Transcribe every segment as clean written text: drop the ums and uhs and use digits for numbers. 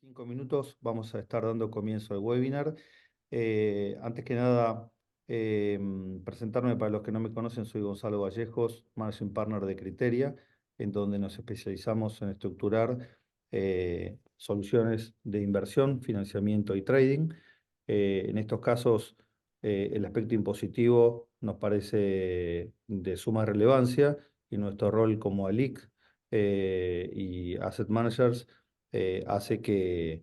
5 minutos vamos a estar dando comienzo al webinar. Antes que nada, presentarme para los que no me conocen, soy Gonzalo Vallejos, Managing Partner de Criteria, en donde nos especializamos en estructurar soluciones de inversión, financiamiento y trading. En estos casos, el aspecto impositivo nos parece de suma relevancia y nuestro rol como ALIC y Asset Managers hace que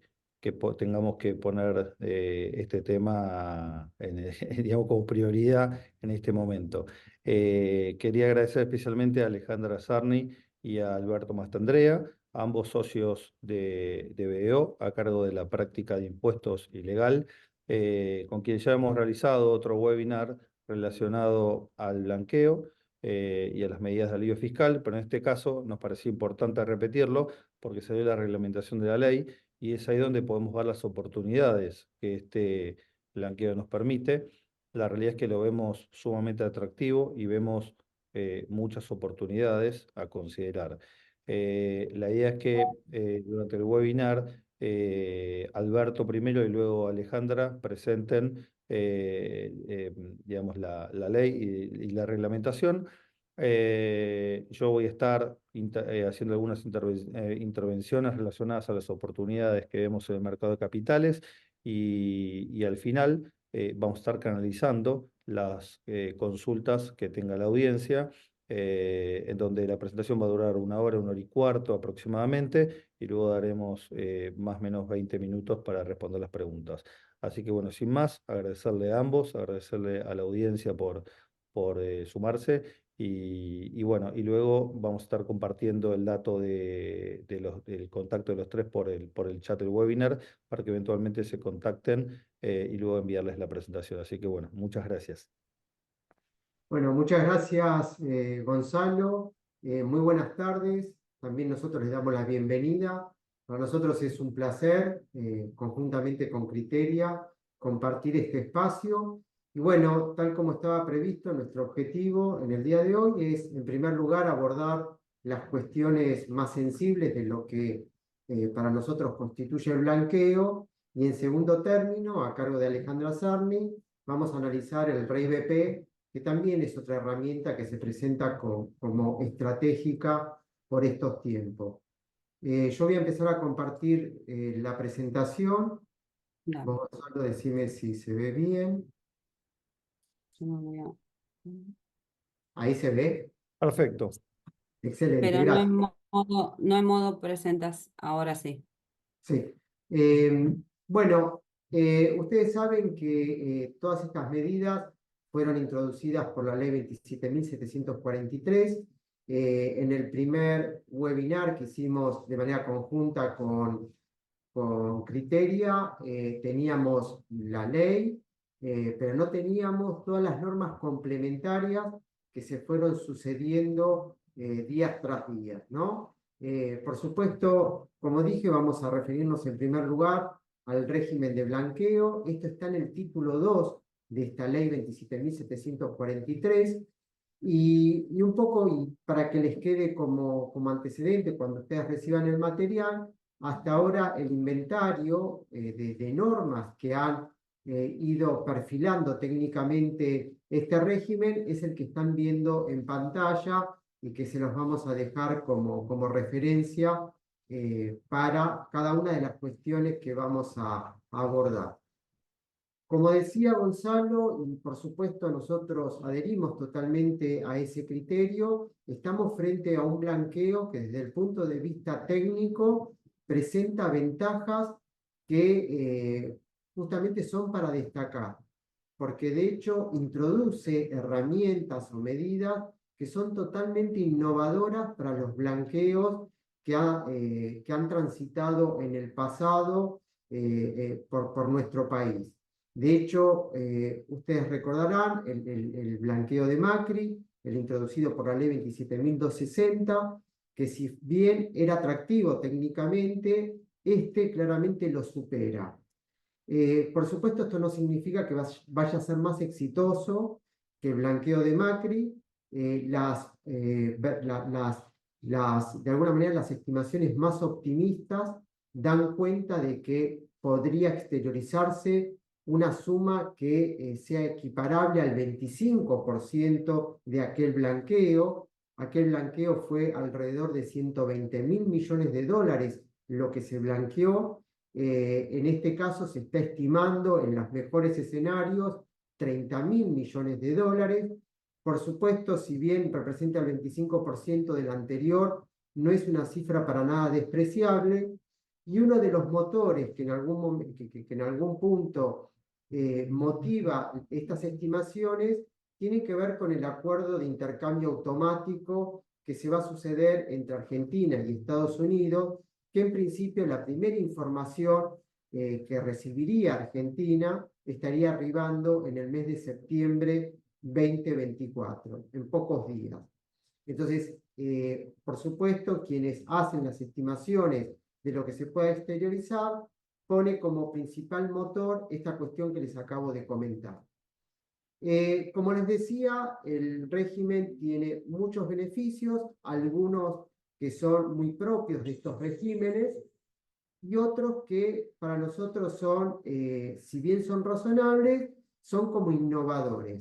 tengamos que poner este tema digamos, como prioridad en este momento. Quería agradecer especialmente a Alejandra Sarni y a Alberto Mastandrea, ambos socios de BDO, a cargo de la práctica de impuestos y legal, con quien ya hemos realizado otro webinar relacionado al blanqueo y a las medidas de alivio fiscal, pero en este caso nos pareció importante repetirlo porque se dio la reglamentación de la ley y es ahí donde podemos ver las oportunidades que este blanqueo nos permite. La realidad es que lo vemos sumamente atractivo y vemos muchas oportunidades a considerar. La idea es que durante el webinar Alberto primero y luego Alejandra presenten digamos, la ley y la reglamentación. Yo voy a estar haciendo algunas intervenciones relacionadas a las oportunidades que vemos en el mercado de capitales y al final vamos a estar canalizando las consultas que tenga la audiencia, en donde la presentación va a durar 1 hora, 1 hora y cuarto aproximadamente, y luego daremos más o menos 20 minutos para responder las preguntas. Así que bueno, sin más, agradecerle a ambos, agradecerle a la audiencia por sumarse. Y bueno, y luego vamos a estar compartiendo el dato del contacto de los tres por el chat del webinar para que eventualmente se contacten y luego enviarles la presentación. Así que bueno, muchas gracias. Bueno, muchas gracias, Gonzalo. Muy buenas tardes. También nosotros les damos la bienvenida. Para nosotros es un placer, conjuntamente con Criteria, compartir este espacio. Y bueno, tal como estaba previsto, nuestro objetivo en el día de hoy es, en primer lugar, abordar las cuestiones más sensibles de lo que para nosotros constituye el blanqueo. Y en segundo término, a cargo de Alejandra Sarni, vamos a analizar el REI BP, que también es otra herramienta que se presenta como estratégica por estos tiempos. Yo voy a empezar a compartir la presentación. Dale, Vos, Gonzalo, decime si se ve bien. yo me voy a- Ahí se ve. Perfecto. Excelente, Pero gracias. no en modo presentas, ahora sí. Sí. Bueno, ustedes saben que todas estas medidas fueron introducidas por la ley 27.743. En el primer webinar que hicimos de manera conjunta con Criteria, teníamos la ley, pero no teníamos todas las normas complementarias que se fueron sucediendo día tras día, ¿no? Por supuesto, como dije, vamos a referirnos en primer lugar al régimen de blanqueo. Esto está en el título 2 de esta ley 27.743. Y un poco, y para que les quede como antecedente cuando ustedes reciban el material, hasta ahora el inventario de normas que han ido perfilando técnicamente este régimen es el que están viendo en pantalla y que se los vamos a dejar como referencia para cada una de las cuestiones que vamos a abordar. Como decía Gonzalo, y por supuesto nosotros adherimos totalmente a ese criterio, estamos frente a un blanqueo que desde el punto de vista técnico presenta ventajas que justamente son para destacar, porque de hecho introduce herramientas o medidas que son totalmente innovadoras para los blanqueos que han transitado en el pasado por nuestro país. De hecho, ustedes recordarán el blanqueo de Macri, el introducido por la ley 27.260, que si bien era atractivo técnicamente, este claramente lo supera. Por supuesto, esto no significa que vaya a ser más exitoso que el blanqueo de Macri. De alguna manera, las estimaciones más optimistas dan cuenta de que podría exteriorizarse una suma que sea equiparable al 25% de aquel blanqueo. Aquel blanqueo fue alrededor de 120.000 millones de dólares lo que se blanqueó. En este caso se está estimando en los mejores escenarios 30.000 millones de dólares. Por supuesto, si bien representa el 25% del anterior, no es una cifra para nada despreciable. Y uno de los motores que en algún punto motiva estas estimaciones tiene que ver con el acuerdo de intercambio automático que se va a suceder entre Argentina y Estados Unidos, que en principio la primera información que recibiría Argentina estaría arribando en el mes de septiembre 2024, en pocos días. Entonces, por supuesto, quienes hacen las estimaciones de lo que se pueda exteriorizar, pone como principal motor esta cuestión que les acabo de comentar. Como les decía, el régimen tiene muchos beneficios, algunos que son muy propios de estos regímenes y otros que para nosotros son, si bien son razonables, son como innovadores.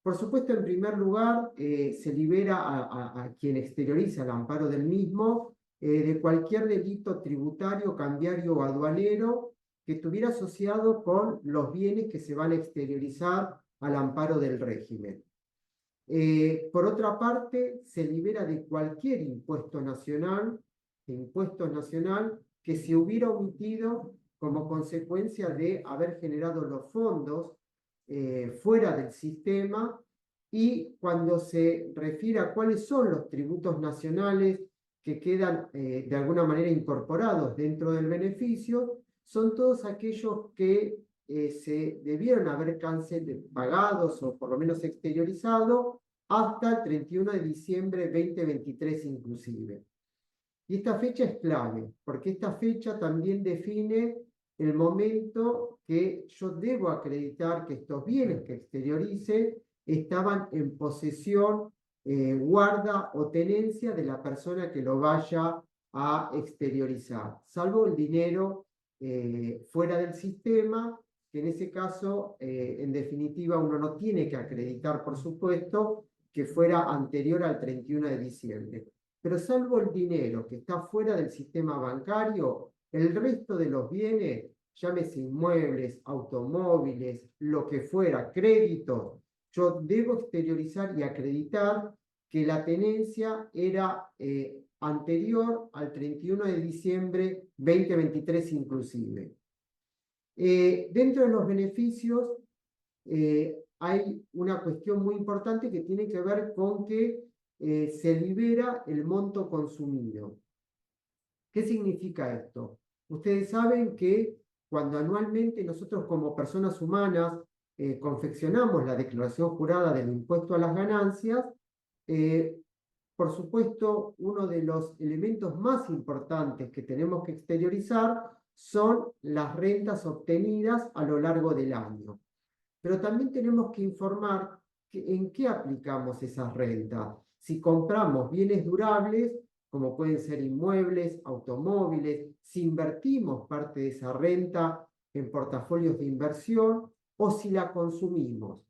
Por supuesto, en primer lugar, se libera a quien exterioriza el amparo del mismo de cualquier delito tributario, cambiario o aduanero que estuviera asociado con los bienes que se van a exteriorizar al amparo del régimen. Por otra parte, se libera de cualquier impuesto nacional que se hubiera omitido como consecuencia de haber generado los fondos fuera del sistema, y cuando se refiere a cuáles son los tributos nacionales que quedan de alguna manera incorporados dentro del beneficio, son todos aquellos que se debieron haber pagados o por lo menos exteriorizados hasta el 31 de diciembre 2023 inclusive. Y esta fecha es clave, porque esta fecha también define el momento que yo debo acreditar que estos bienes que exteriorice estaban en posesión, guarda o tenencia de la persona que lo vaya a exteriorizar, salvo el dinero fuera del sistema, que en ese caso, en definitiva, uno no tiene que acreditar, por supuesto, que fuera anterior al 31 de diciembre. Pero salvo el dinero que está fuera del sistema bancario, el resto de los bienes, llámese inmuebles, automóviles, lo que fuera, créditos, yo debo exteriorizar y acreditar que la tenencia era anterior al 31 de diciembre 2023 inclusive. Dentro de los beneficios hay una cuestión muy importante que tiene que ver con que se libera el monto consumido. ¿Qué significa esto? Ustedes saben que cuando anualmente nosotros como personas humanas confeccionamos la declaración jurada del impuesto a las ganancias, por supuesto, uno de los elementos más importantes que tenemos que exteriorizar son las rentas obtenidas a lo largo del año. Pero también tenemos que informar en qué aplicamos esas rentas. Si compramos bienes durables, como pueden ser inmuebles, automóviles, si invertimos parte de esa renta en portafolios de inversión, o si la consumimos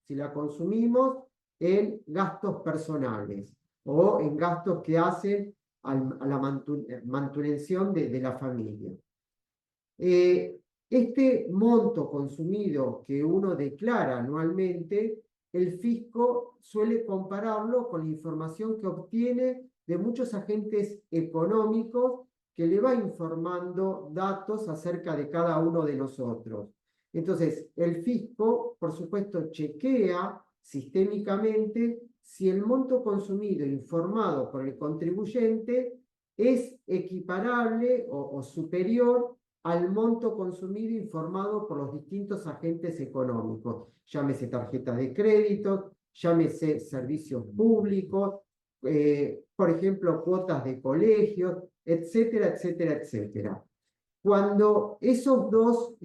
en gastos personales o en gastos que hacen a la manutención de la familia. Este monto consumido que uno declara anualmente, el fisco suele compararlo con la información que obtiene de muchos agentes económicos que le va informando datos acerca de cada uno de nosotros. Entonces, el fisco, por supuesto, chequea sistémicamente si el monto consumido informado por el contribuyente es equiparable o superior al monto consumido informado por los distintos agentes económicos, llámese tarjeta de crédito, llámese servicios públicos, por ejemplo, cuotas de colegios, etcétera, etcétera, etcétera. Cuando esos dos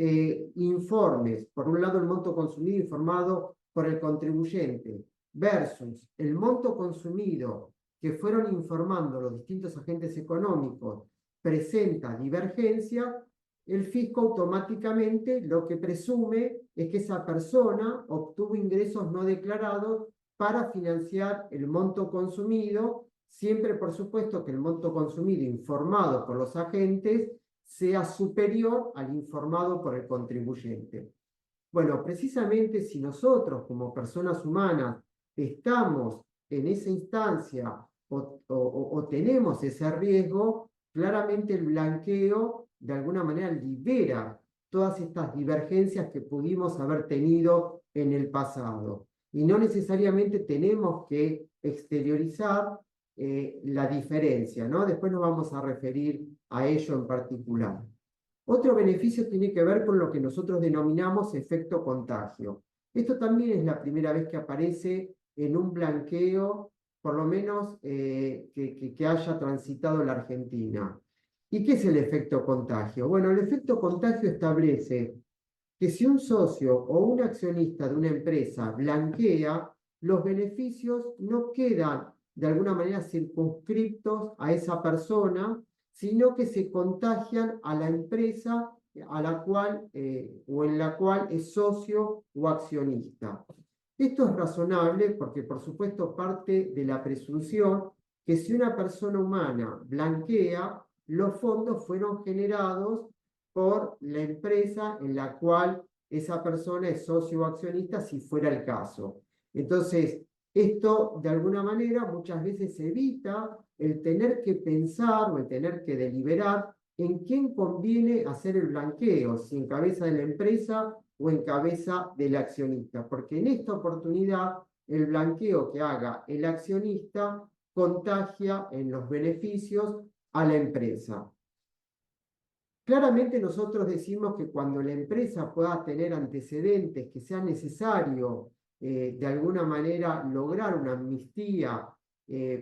informes, por un lado el monto consumido informado por el contribuyente versus el monto consumido que fueron informando los distintos agentes económicos presenta divergencia, el fisco automáticamente lo que presume es que esa persona obtuvo ingresos no declarados para financiar el monto consumido, siempre por supuesto que el monto consumido informado por los agentes sea superior al informado por el contribuyente. Bueno, precisamente si nosotros como personas humanas estamos en esa instancia o tenemos ese riesgo, claramente el blanqueo de alguna manera libera todas estas divergencias que pudimos haber tenido en el pasado. Y no necesariamente tenemos que exteriorizar la diferencia, ¿no? Después nos vamos a referir a ello en particular. Otro beneficio tiene que ver con lo que nosotros denominamos efecto contagio. Esto también es la primera vez que aparece en un blanqueo, por lo menos que haya transitado la Argentina. ¿Y qué es el efecto contagio? Bueno, el efecto contagio establece que si un socio o un accionista de una empresa blanquea, los beneficios no quedan de alguna manera circunscriptos a esa persona, sino que se contagian a la empresa a la cual o en la cual es socio o accionista. Esto es razonable porque, por supuesto, parte de la presunción que si una persona humana blanquea, los fondos fueron generados por la empresa en la cual esa persona es socio o accionista, si fuera el caso. Entonces, esto de alguna manera muchas veces evita el tener que pensar o el tener que deliberar en quién conviene hacer el blanqueo, si en cabeza de la empresa o en cabeza del accionista, porque en esta oportunidad el blanqueo que haga el accionista contagia en los beneficios a la empresa. Claramente nosotros decimos que cuando la empresa pueda tener antecedentes que sea necesario de alguna manera lograr una amnistía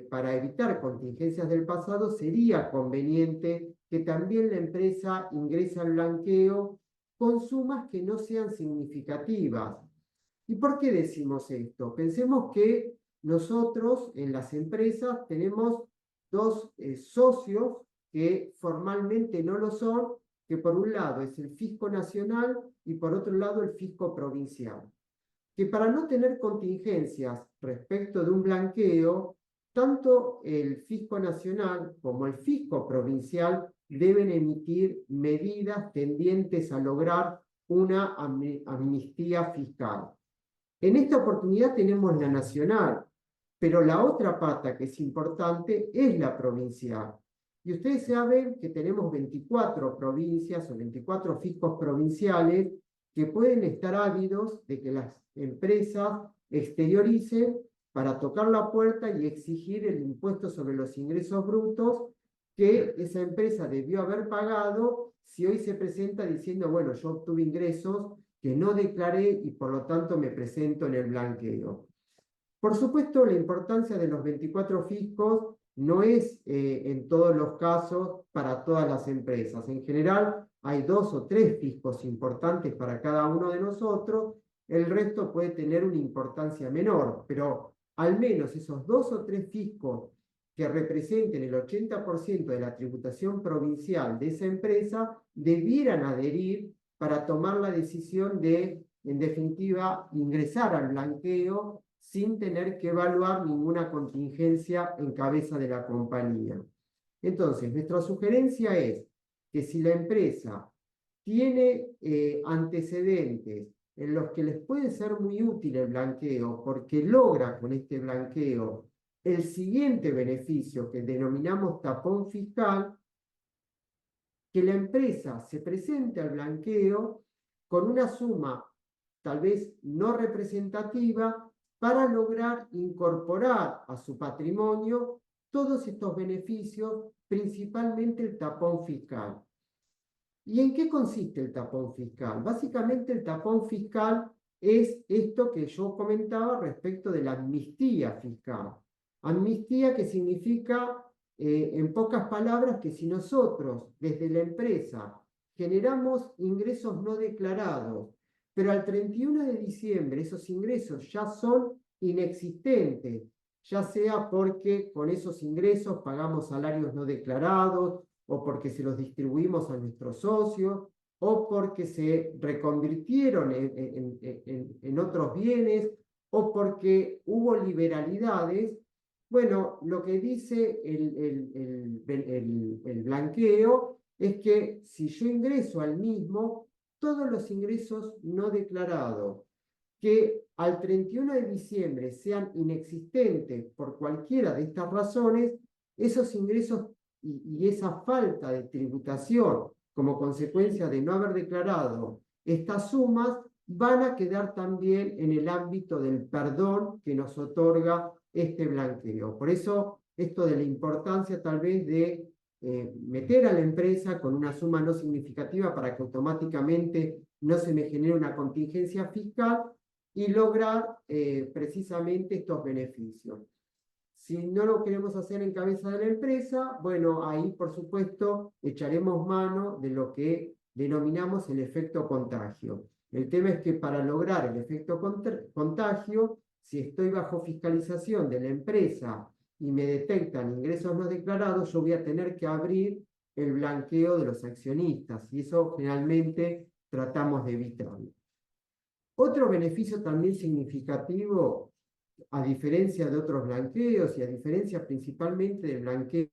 para evitar contingencias del pasado, sería conveniente que también la empresa ingrese al blanqueo con sumas que no sean significativas. ¿Y por qué decimos esto? Pensemos que nosotros en las empresas tenemos dos socios que formalmente no lo son, que por un lado es el fisco nacional y por otro lado el fisco provincial. Que para no tener contingencias respecto de un blanqueo, tanto el fisco nacional como el fisco provincial deben emitir medidas tendientes a lograr una amnistía fiscal. En esta oportunidad tenemos la nacional, pero la otra pata que es importante es la provincial. Y ustedes saben que tenemos 24 provincias o 24 fiscos provinciales que pueden estar ávidos de que las empresas exterioricen para tocar la puerta y exigir el impuesto sobre los ingresos brutos que esa empresa debió haber pagado si hoy se presenta diciendo, bueno, yo obtuve ingresos que no declaré y por lo tanto me presento en el blanqueo. Por supuesto, la importancia de los 24 fiscos no es en todos los casos para todas las empresas. En general, hay 2 o 3 fiscos importantes para cada uno de nosotros. El resto puede tener una importancia menor, pero al menos esos 2 o 3 fiscos que representen el 80% de la tributación provincial de esa empresa debieran adherir para tomar la decisión de, en definitiva, ingresar al blanqueo sin tener que evaluar ninguna contingencia en cabeza de la compañía. Entonces, nuestra sugerencia es que si la empresa tiene antecedentes en los que les puede ser muy útil el blanqueo, porque logra con este blanqueo el siguiente beneficio que denominamos tapón fiscal, que la empresa se presente al blanqueo con una suma tal vez no representativa para lograr incorporar a su patrimonio todos estos beneficios, principalmente el tapón fiscal. ¿Y en qué consiste el tapón fiscal? Básicamente el tapón fiscal es esto que yo comentaba respecto de la amnistía fiscal. Amnistía que significa, en pocas palabras, que si nosotros desde la empresa generamos ingresos no declarados, pero al 31 de diciembre esos ingresos ya son inexistentes, ya sea porque con esos ingresos pagamos salarios no declarados, o porque se los distribuimos a nuestros socios, o porque se reconvirtieron en otros bienes, o porque hubo liberalidades. Bueno, lo que dice el blanqueo es que si yo ingreso al mismo, todos los ingresos no declarados que al 31 de diciembre sean inexistentes por cualquiera de estas razones, esos ingresos y esa falta de tributación como consecuencia de no haber declarado estas sumas van a quedar también en el ámbito del perdón que nos otorga este blanqueo. Por eso, esto de la importancia tal vez de meter a la empresa con una suma no significativa para que automáticamente no se me genere una contingencia fiscal y lograr precisamente estos beneficios. Si no lo queremos hacer en cabeza de la empresa, bueno, ahí por supuesto echaremos mano de lo que denominamos el efecto contagio. El tema es que para lograr el efecto contagio, si estoy bajo fiscalización de la empresa y me detectan ingresos no declarados, yo voy a tener que abrir el blanqueo de los accionistas y eso generalmente tratamos de evitarlo. Otro beneficio también significativo, a diferencia de otros blanqueos y a diferencia principalmente del blanqueo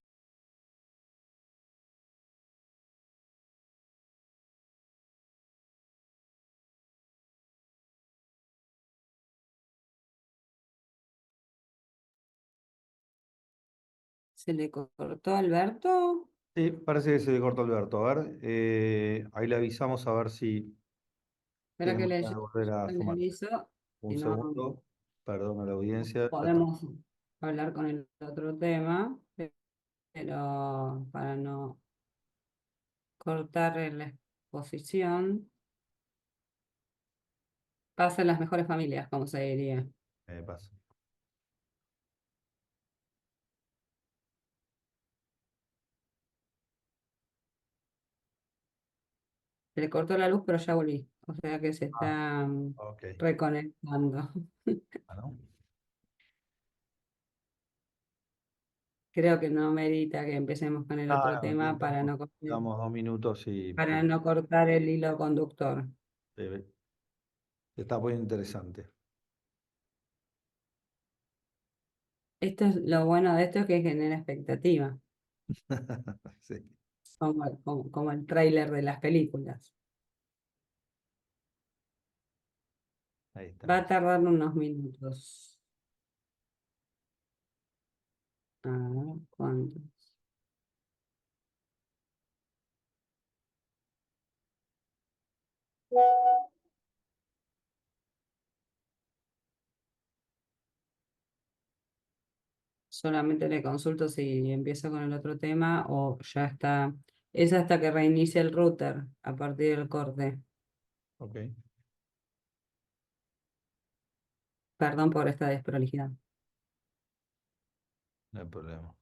¿Se le cortó a Alberto? Sí, parece que se le cortó Alberto. A ver, ahí le avisamos a ver si Espera tiene que ganas de volver a le sumarse. aviso Un y no segundo, perdón a la audiencia. Ya está. podemos hablar con el otro tema, pero para no cortar la exposición, pasa en las mejores familias, como se diría. Pasa. Se le cortó la luz, pero ya volví. O sea que se Ah, está ok. reconectando. Bueno, Creo que no merita que empecemos con el otro no, tema damos 2 minutos y para no cortar el hilo conductor. eh, está muy interesante. Esto es lo bueno de esto es que genera expectativa, Sí, como el tráiler de las películas. ahí Va está. a tardar unos minutos. A ver, ¿cuántos? Solamente le consulto si empiezo con el otro tema o ya está. Es hasta que reinicie el router a partir del corte. Ok, Perdón por esta desprolijidad. no hay problema.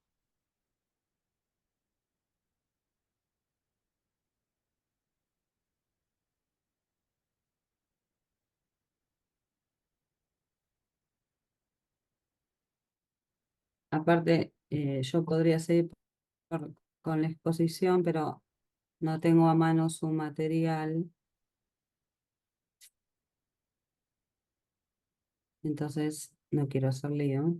Aparte, yo podría seguir con la exposición, pero no tengo a mano su material. Entonces, no quiero hacer lío.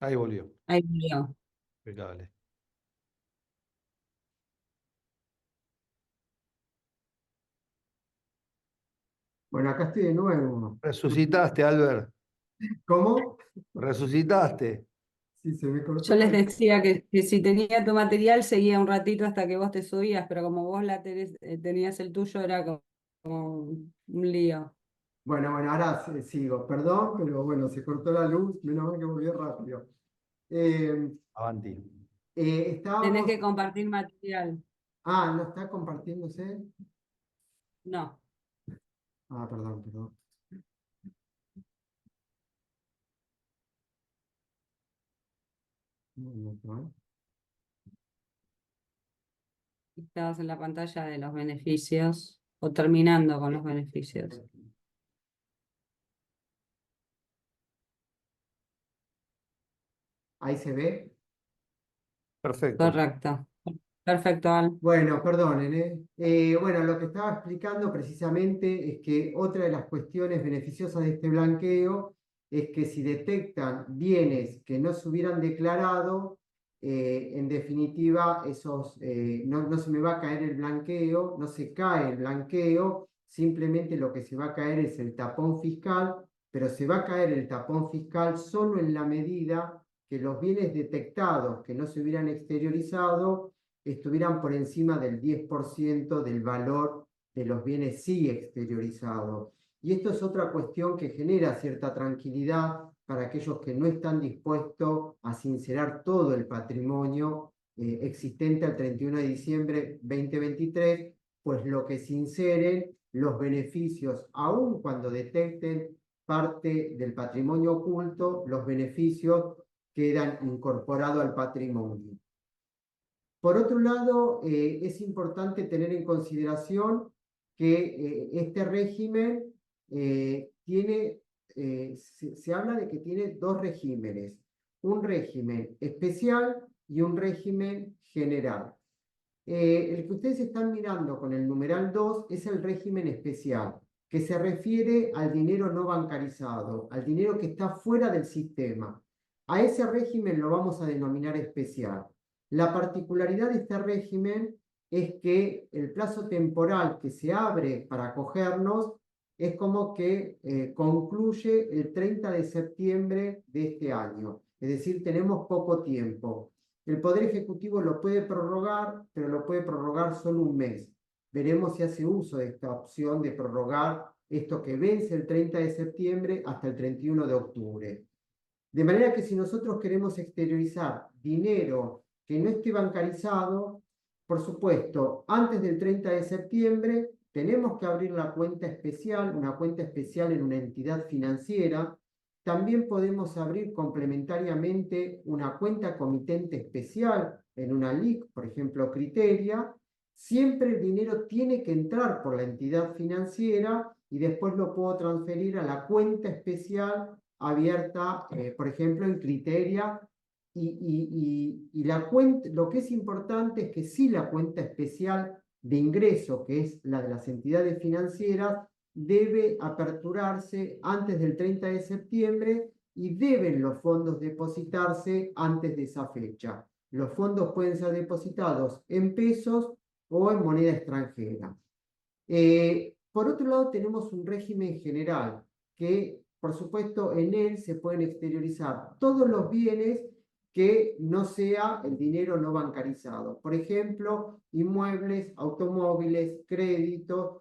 Ahí volvió. Ahí lío. Impecable. Bueno, acá estoy de nuevo. Resucitaste, Albert. ¿Cómo? Resucitaste. Sí, se me cortó Yo la les luz. decía que si tenía tu material, seguía un ratito hasta que vos te subías, pero como vos tenías el tuyo, era como un lío. Bueno, ahora sigo. Perdón, pero bueno, se cortó la luz. Menos mal que volvió rápido. Eh, Avanti. Tenés estábamos. que compartir material. Ah, ¿no está compartiéndose? No. Ah, perdón. No está. Estabas en la pantalla de los beneficios o terminando con los beneficios. Ahí se ve. Perfecto. Correcto. Perfecto, Al. Bueno, perdonen, ¿eh? Bueno, lo que estaba explicando precisamente es que otra de las cuestiones beneficiosas de este blanqueo es que si detectan bienes que no se hubieran declarado, en definitiva, no se me va a caer el blanqueo, no se cae el blanqueo, simplemente lo que se va a caer es el tapón fiscal, pero se va a caer el tapón fiscal solo en la medida que los bienes detectados que no se hubieran exteriorizado estuvieran por encima del 10% del valor de los bienes sí exteriorizados. Y esto es otra cuestión que genera cierta tranquilidad para aquellos que no están dispuestos a sincerar todo el patrimonio existente al 31 de diciembre 2023, pues lo que sinceren los beneficios, aun cuando detecten parte del patrimonio oculto, los beneficios quedan incorporados al patrimonio. Por otro lado, es importante tener en consideración que este régimen se habla de que tiene dos regímenes, un régimen especial y un régimen general. El que ustedes están mirando con el numeral 2 es el régimen especial, que se refiere al dinero no bancarizado, al dinero que está fuera del sistema. A ese régimen lo vamos a denominar especial. La particularidad de este régimen es que el plazo temporal que se abre para acogernos es como que concluye el 30 de septiembre de este año. Es decir, tenemos poco tiempo. El Poder Ejecutivo lo puede prorrogar, pero lo puede prorrogar solo un mes. Veremos si hace uso de esta opción de prorrogar esto que vence el 30 de septiembre hasta el 31 de octubre. De manera que si nosotros queremos exteriorizar dinero que no esté bancarizado, por supuesto, antes del 30 de septiembre tenemos que abrir la cuenta especial, una cuenta especial en una entidad financiera. También podemos abrir complementariamente una cuenta comitente especial en una LIC, por ejemplo, Criteria. Siempre el dinero tiene que entrar por la entidad financiera y después lo puedo transferir a la cuenta especial abierta, por ejemplo, en Criteria. Lo que es importante es que sí la cuenta especial de ingreso, que es la de las entidades financieras, debe aperturarse antes del 30 de septiembre y deben los fondos depositarse antes de esa fecha. Los fondos pueden ser depositados en pesos o en moneda extranjera. Por otro lado, tenemos un régimen general que, por supuesto, en él se pueden exteriorizar todos los bienes que no sea el dinero no bancarizado. Por ejemplo, inmuebles, automóviles, créditos,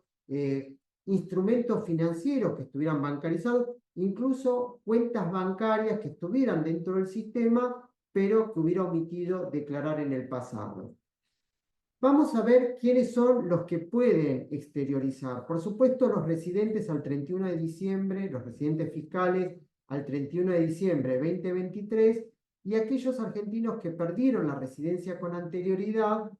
instrumentos financieros que estuvieran bancarizados, incluso cuentas bancarias que estuvieran dentro del sistema, pero que hubiera omitido declarar en el pasado. Vamos a ver quiénes son los que pueden exteriorizar. Por supuesto, los residentes al 31 de diciembre, los residentes fiscales al 31 de diciembre de 2023 y aquellos argentinos que perdieron la residencia con anterioridad,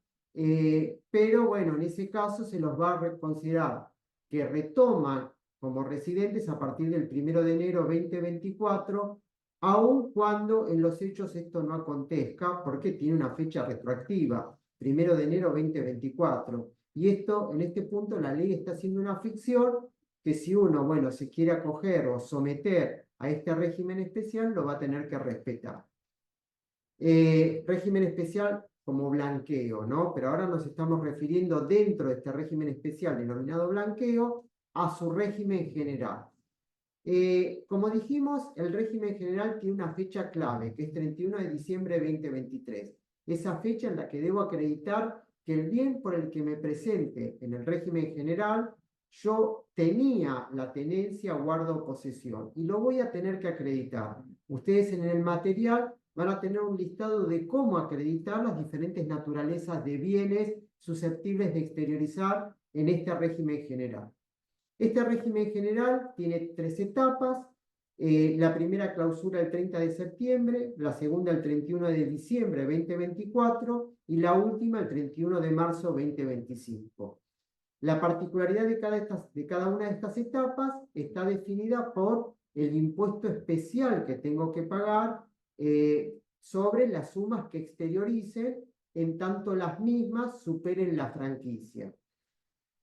pero bueno, en ese caso se los va a considerar que retoman como residentes a partir del 1 de enero de 2024, aun cuando en los hechos esto no acontezca, porque tiene una fecha retroactiva. 1 de enero 2024. Y esto, en este punto, la ley está haciendo una ficción que si uno, bueno, se quiere acoger o someter a este régimen especial, lo va a tener que respetar. Régimen especial como blanqueo, ¿no? Pero ahora nos estamos refiriendo dentro de este régimen especial denominado blanqueo a su régimen general. Como dijimos, el régimen general tiene una fecha clave, que es 31 de diciembre de 2023. Esa fecha en la que debo acreditar que el bien por el que me presente en el régimen general, yo tenía la tenencia, guarda o posesión, y lo voy a tener que acreditar. Ustedes en el material van a tener un listado de cómo acreditar las diferentes naturalezas de bienes susceptibles de exteriorizar en este régimen general. Este régimen general tiene 3 etapas. La primera clausura el 30 de septiembre, la segunda el 31 de diciembre de 2024 y la última el 31 de marzo de 2025. La particularidad de cada una de estas etapas está definida por el impuesto especial que tengo que pagar sobre las sumas que exterioricen, en tanto las mismas superen la franquicia.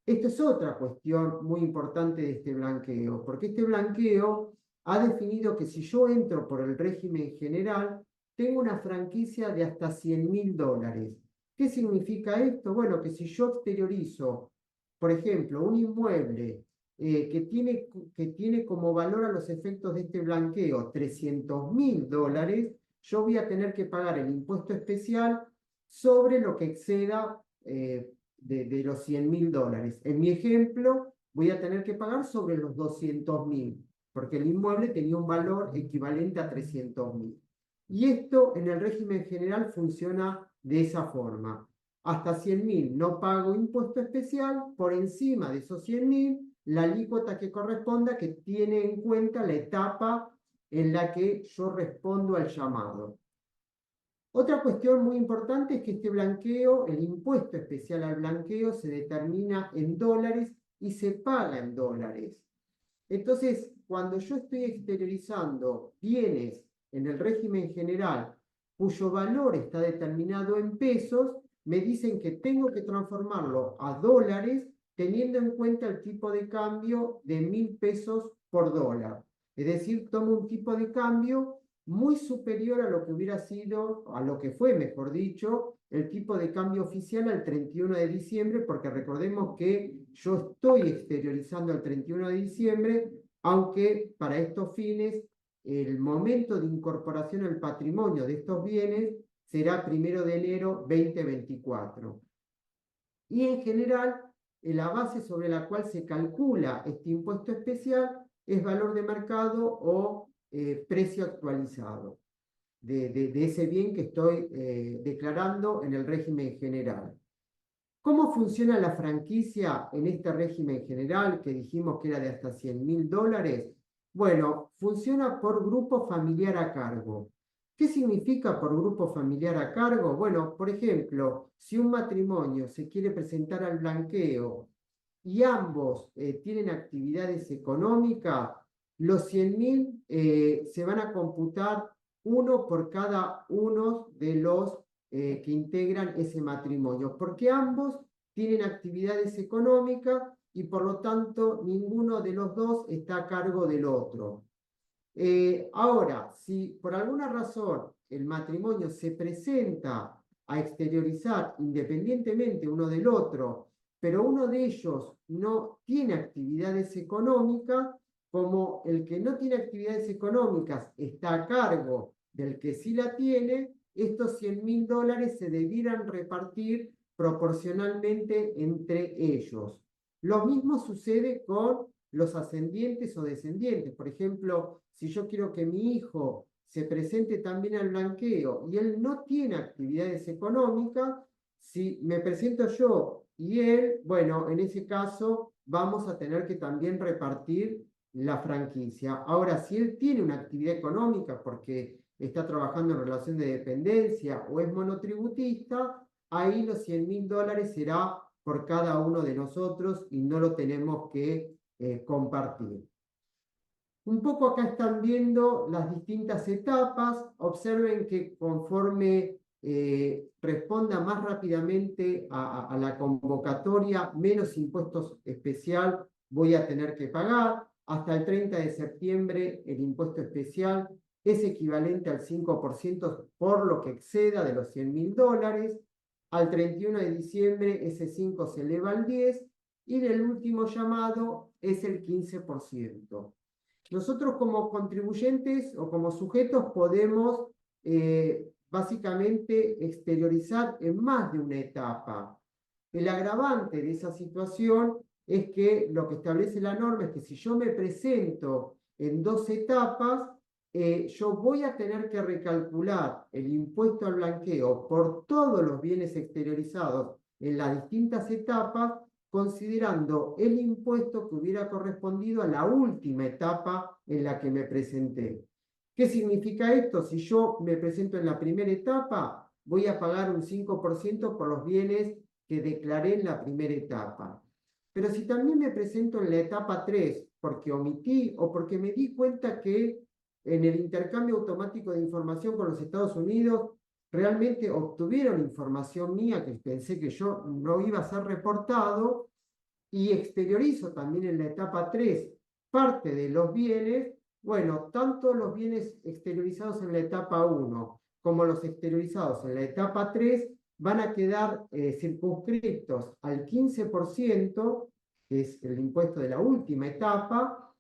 Esta es otra cuestión muy importante de este blanqueo, porque este blanqueo ha definido que si yo entro por el régimen general, tengo una franquicia de hasta $100.000. ¿Qué significa esto? Bueno, que si yo exteriorizo, por ejemplo, un inmueble que tiene como valor a los efectos de este blanqueo $300.000, yo voy a tener que pagar el impuesto especial sobre lo que exceda de los $100.000. En mi ejemplo, voy a tener que pagar sobre los $200.000, porque el inmueble tenía un valor equivalente a $300.000. Y esto en el régimen general funciona de esa forma. Hasta $100.000 no pago impuesto especial, por encima de esos $100.000, la alícuota que corresponda, que tiene en cuenta la etapa en la que yo respondo al llamado. Otra cuestión muy importante es que este blanqueo, el impuesto especial al blanqueo, se determina en dólares y se paga en dólares. Entonces, cuando yo estoy exteriorizando bienes en el régimen general cuyo valor está determinado en pesos, me dicen que tengo que transformarlo a dólares teniendo en cuenta el tipo de cambio de 1.000 pesos por dólar. Es decir, tomo un tipo de cambio muy superior a lo que hubiera sido, a lo que fue, mejor dicho, el tipo de cambio oficial al 31 de diciembre, porque recordemos que yo estoy exteriorizando el 31 de diciembre, aunque para estos fines el momento de incorporación al patrimonio de estos bienes será 1 de enero 2024. Y en general, la base sobre la cual se calcula este impuesto especial es valor de mercado o precio actualizado de ese bien que estoy declarando en el régimen general. ¿Cómo funciona la franquicia en este régimen general que dijimos que era de hasta $100.000? Bueno, funciona por grupo familiar a cargo. ¿Qué significa por grupo familiar a cargo? Bueno, por ejemplo, si un matrimonio se quiere presentar al blanqueo y ambos tienen actividades económicas, los 100.000 se van a computar uno por cada uno de los que integran ese matrimonio, porque ambos tienen actividades económicas y por lo tanto ninguno de los dos está a cargo del otro. Ahora, si por alguna razón el matrimonio se presenta a exteriorizar independientemente uno del otro, pero uno de ellos no tiene actividades económicas, como el que no tiene actividades económicas está a cargo del que sí la tiene, estos $100.000 se debieran repartir proporcionalmente entre ellos. Lo mismo sucede con los ascendientes o descendientes. Por ejemplo, si yo quiero que mi hijo se presente también al blanqueo y él no tiene actividades económicas, si me presento yo y él, bueno, en ese caso vamos a tener que también repartir la franquicia. Ahora, si él tiene una actividad económica porque está trabajando en relación de dependencia o es monotributista, ahí los $100.000 será por cada uno de nosotros y no lo tenemos que compartir. Un poco acá están viendo las distintas etapas. Observen que conforme responda más rápidamente a la convocatoria, menos impuestos especial voy a tener que pagar. Hasta el 30 de septiembre el impuesto especial es equivalente al 5% por lo que exceda de los $100.000. Al 31 de diciembre ese 5 se eleva al 10 y del último llamado es el 15%. Nosotros como contribuyentes o como sujetos podemos básicamente exteriorizar en más de una etapa. El agravante de esa situación es que lo que establece la norma es que si yo me presento en 2 etapas, yo voy a tener que recalcular el impuesto al blanqueo por todos los bienes exteriorizados en las distintas etapas, considerando el impuesto que hubiera correspondido a la última etapa en la que me presenté. ¿Qué significa esto? Si yo me presento en la primera etapa, voy a pagar un 5% por los bienes que declaré en la primera etapa. Pero si también me presento en la etapa 3, porque omití o porque me di cuenta que en el intercambio automático de información con los Estados Unidos, realmente obtuvieron información mía que pensé que yo no iba a ser reportado, y exteriorizo también en la etapa 3 parte de los bienes. Bueno, tanto los bienes exteriorizados en la etapa 1 como los exteriorizados en la etapa 3 van a quedar circunscriptos al 15%, que es el impuesto de la última etapa,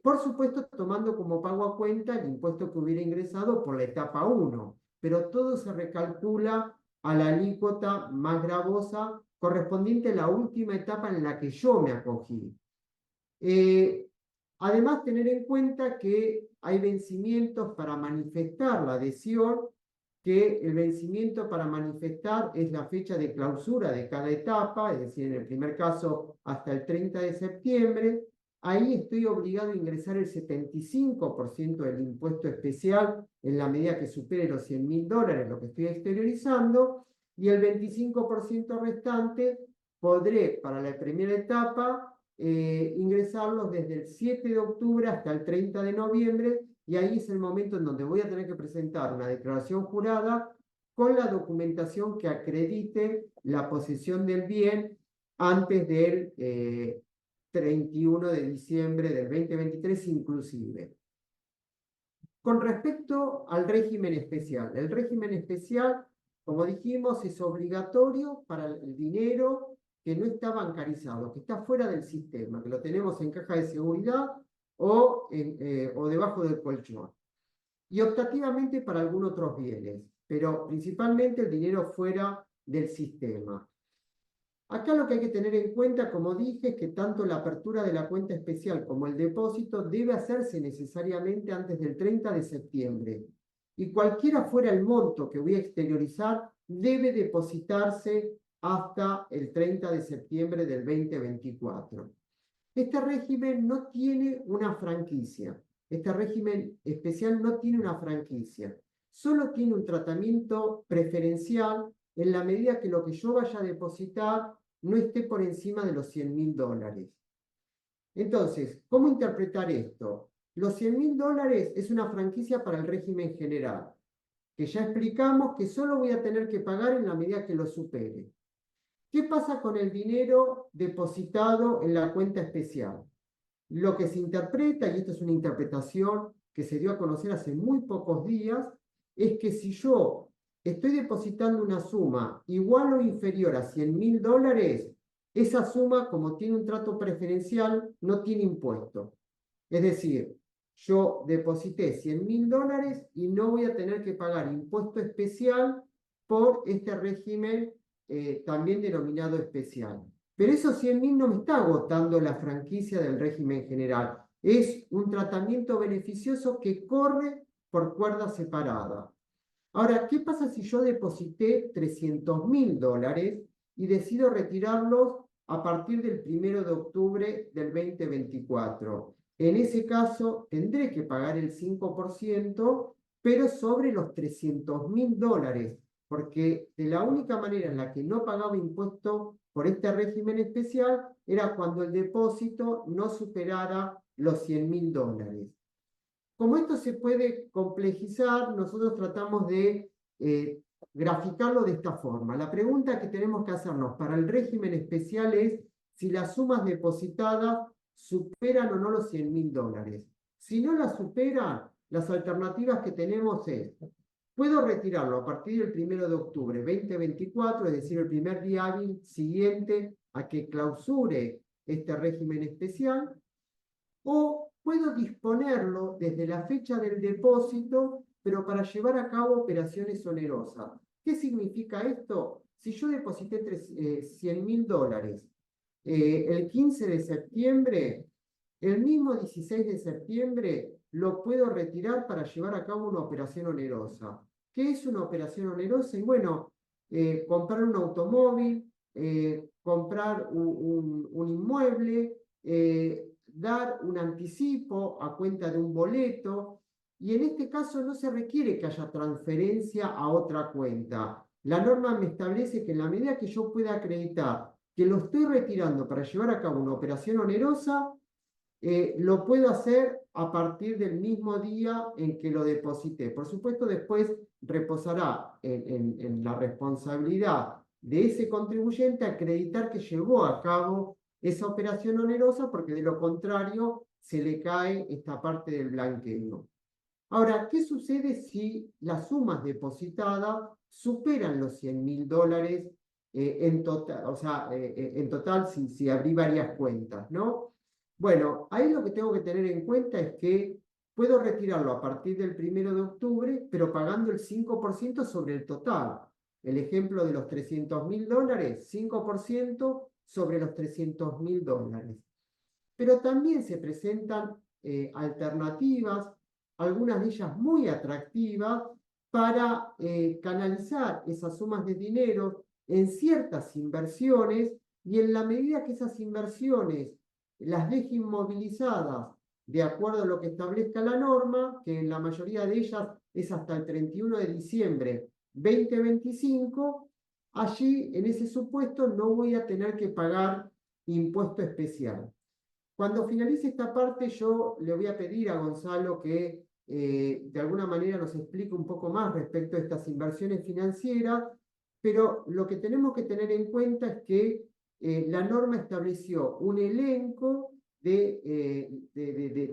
por supuesto tomando como pago a cuenta el impuesto que hubiera ingresado por la etapa 1, pero todo se recalcula a la alícuota más gravosa correspondiente a la última etapa en la que yo me acogí. Además, tener en cuenta que hay vencimientos para manifestar la adhesión, que el vencimiento para manifestar es la fecha de clausura de cada etapa, es decir, en el primer caso hasta el 30 de septiembre. Ahí estoy obligado a ingresar el 75% del impuesto especial en la medida que supere los $100.000, lo que estoy exteriorizando, y el 25% restante podré, para la primera etapa, ingresarlos desde el 7 de octubre hasta el 30 de noviembre, y ahí es el momento en donde voy a tener que presentar una declaración jurada con la documentación que acredite la posesión del bien antes del 31 de diciembre del 2023 inclusive. Con respecto al régimen especial, el régimen especial, como dijimos, es obligatorio para el dinero que no está bancarizado, que está fuera del sistema, que lo tenemos en caja de seguridad o debajo del colchón. Y optativamente para algunos otros bienes, pero principalmente el dinero fuera del sistema. Acá lo que hay que tener en cuenta, como dije, es que tanto la apertura de la cuenta especial como el depósito debe hacerse necesariamente antes del 30 de septiembre. Y cualquiera fuera el monto que voy a exteriorizar, debe depositarse hasta el 30 de septiembre del 2024. Este régimen no tiene una franquicia. Este régimen especial no tiene una franquicia. Solo tiene un tratamiento preferencial en la medida que lo que yo vaya a depositar no esté por encima de los $100.000. Entonces, ¿cómo interpretar esto? Los $100.000 es una franquicia para el régimen general, que ya explicamos que solo voy a tener que pagar en la medida que lo supere. ¿Qué pasa con el dinero depositado en la cuenta especial? Lo que se interpreta, y esto es una interpretación que se dio a conocer hace muy pocos días, es que si yo estoy depositando una suma igual o inferior a $100.000, esa suma, como tiene un trato preferencial, no tiene impuesto. Es decir, yo deposité $100.000 y no voy a tener que pagar impuesto especial por este régimen también denominado especial. Pero esos 100.000 no me está agotando la franquicia del régimen general. Es un tratamiento beneficioso que corre por cuerda separada. Ahora, ¿qué pasa si yo deposité $300.000 y decido retirarlos a partir del 1 de octubre del 2024? En ese caso, tendré que pagar el 5%, pero sobre los $300.000, porque de la única manera en la que no pagaba impuesto por este régimen especial era cuando el depósito no superara los $100.000. Como esto se puede complejizar, nosotros tratamos de graficarlo de esta forma. La pregunta que tenemos que hacernos para el régimen especial es si las sumas depositadas superan o no los $100.000. Si no las superan, las alternativas que tenemos es: puedo retirarlo a partir del 1 de octubre 2024, es decir, el primer día hábil siguiente a que clausure este régimen especial, o puedo disponerlo desde la fecha del depósito, pero para llevar a cabo operaciones onerosas. ¿Qué significa esto? Si yo deposité $100.000 el 15 de septiembre, el mismo 16 de septiembre lo puedo retirar para llevar a cabo una operación onerosa. ¿Qué es una operación onerosa? Y bueno, comprar un automóvil, comprar un inmueble, dar un anticipo a cuenta de un boleto, y en este caso no se requiere que haya transferencia a otra cuenta. La norma me establece que en la medida que yo pueda acreditar que lo estoy retirando para llevar a cabo una operación onerosa, lo puedo hacer a partir del mismo día en que lo deposité. Por supuesto, después reposará en la responsabilidad de ese contribuyente acreditar que llevó a cabo esa operación onerosa, porque de lo contrario se le cae esta parte del blanqueo. Ahora, ¿qué sucede si las sumas depositadas superan los $100.000 en total? O sea, en total, si abrí varias cuentas, ¿no? Bueno, ahí lo que tengo que tener en cuenta es que puedo retirarlo a partir del 1 de octubre, pero pagando el 5% sobre el total. El ejemplo de los $300.000, 5% sobre los $300.000. Pero también se presentan alternativas, algunas de ellas muy atractivas, para canalizar esas sumas de dinero en ciertas inversiones, y en la medida que esas inversiones las deje inmovilizadas de acuerdo a lo que establezca la norma, que en la mayoría de ellas es hasta el 31 de diciembre 2025, allí en ese supuesto no voy a tener que pagar impuesto especial. Cuando finalice esta parte, yo le voy a pedir a Gonzalo que de alguna manera nos explique un poco más respecto a estas inversiones financieras, pero lo que tenemos que tener en cuenta es que la norma estableció un elenco de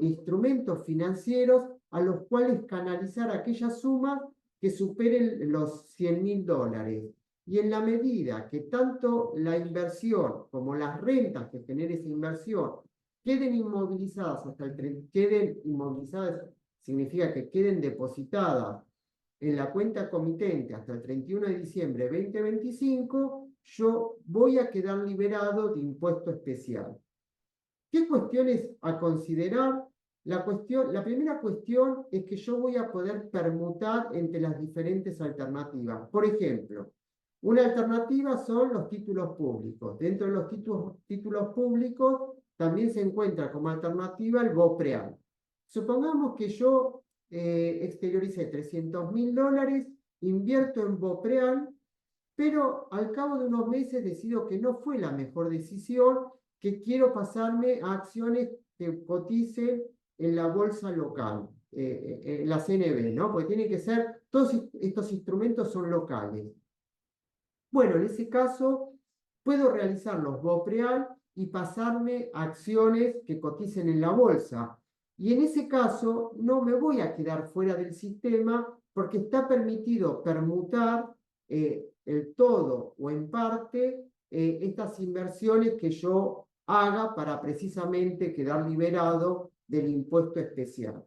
instrumentos financieros a los cuales canalizar aquellas sumas que superen los $100.000. Y en la medida que tanto la inversión como las rentas que genere esa inversión queden inmovilizadas queden inmovilizadas significa que queden depositadas en la cuenta comitente hasta el 31 de diciembre de 2025, yo voy a quedar liberado de impuesto especial. ¿Qué cuestiones a considerar? La primera cuestión es que yo voy a poder permutar entre las diferentes alternativas. Por ejemplo, una alternativa son los títulos públicos. Dentro de los títulos públicos también se encuentra como alternativa el BOPREAL. Supongamos que yo exterioricé $300.000, invierto en BOPREAL, pero al cabo de unos meses decido que no fue la mejor decisión, que quiero pasarme a acciones que coticen en la bolsa local, la CNB, ¿no? Porque tiene que ser, todos estos instrumentos son locales. Bueno, en ese caso, puedo realizar los BOPREAL y pasarme a acciones que coticen en la bolsa. Y en ese caso, no me voy a quedar fuera del sistema, porque está permitido permutar el todo o en parte estas inversiones que yo haga para precisamente quedar liberado del impuesto especial.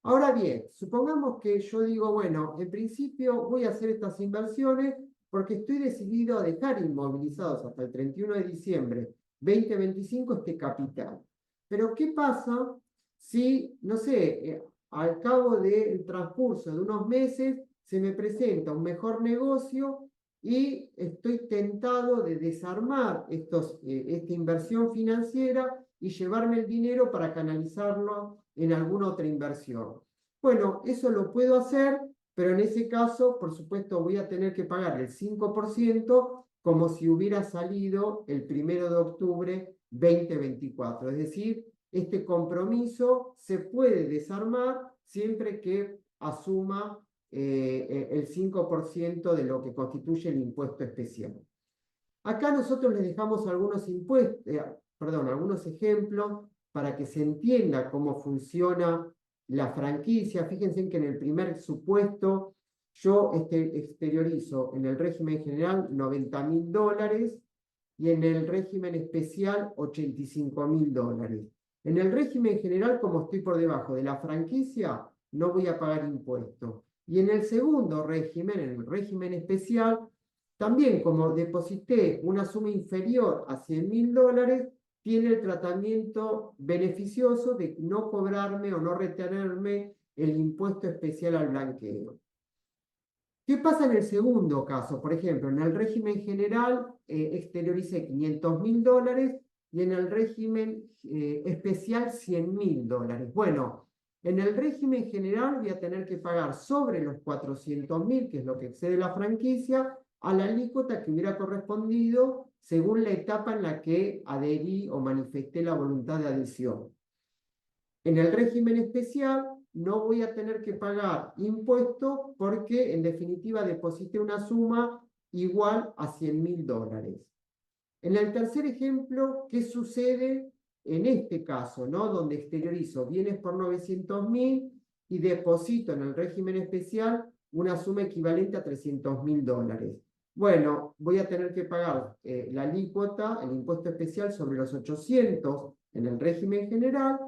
Ahora bien, supongamos que yo digo, bueno, en principio voy a hacer estas inversiones porque estoy decidido a dejar inmovilizados hasta el 31 de diciembre 2025 este capital. Pero ¿qué pasa si, no sé, al cabo del transcurso de unos meses se me presenta un mejor negocio y estoy tentado de desarmar esta inversión financiera y llevarme el dinero para canalizarlo en alguna otra inversión? Bueno, eso lo puedo hacer, pero en ese caso, por supuesto, voy a tener que pagar el 5% como si hubiera salido el 1 de octubre 2024. Es decir, este compromiso se puede desarmar siempre que asuma el 5% de lo que constituye el impuesto especial. Acá nosotros les dejamos algunos ejemplos para que se entienda cómo funciona la franquicia. Fíjense que en el primer supuesto yo exteriorizo en el régimen general $90.000 y en el régimen especial $85.000. En el régimen general, como estoy por debajo de la franquicia, no voy a pagar impuestos. Y en el segundo régimen, en el régimen especial, también como deposité una suma inferior a $100.000, tiene el tratamiento beneficioso de no cobrarme o no retenerme el impuesto especial al blanqueo. ¿Qué pasa en el segundo caso? Por ejemplo, en el régimen general exterioricé $500.000 y en el régimen especial $100.000. Bueno, en el régimen general voy a tener que pagar sobre los $400.000, que es lo que excede la franquicia, a la alícuota que hubiera correspondido según la etapa en la que adherí o manifesté la voluntad de adhesión. En el régimen especial no voy a tener que pagar impuestos porque en definitiva deposité una suma igual a $100.000. En el tercer ejemplo, ¿qué sucede en este caso, ¿no? Donde exteriorizo bienes por 900.000 y deposito en el régimen especial una suma equivalente a $300.000. Bueno, voy a tener que pagar la alícuota, el impuesto especial sobre los 800 en el régimen general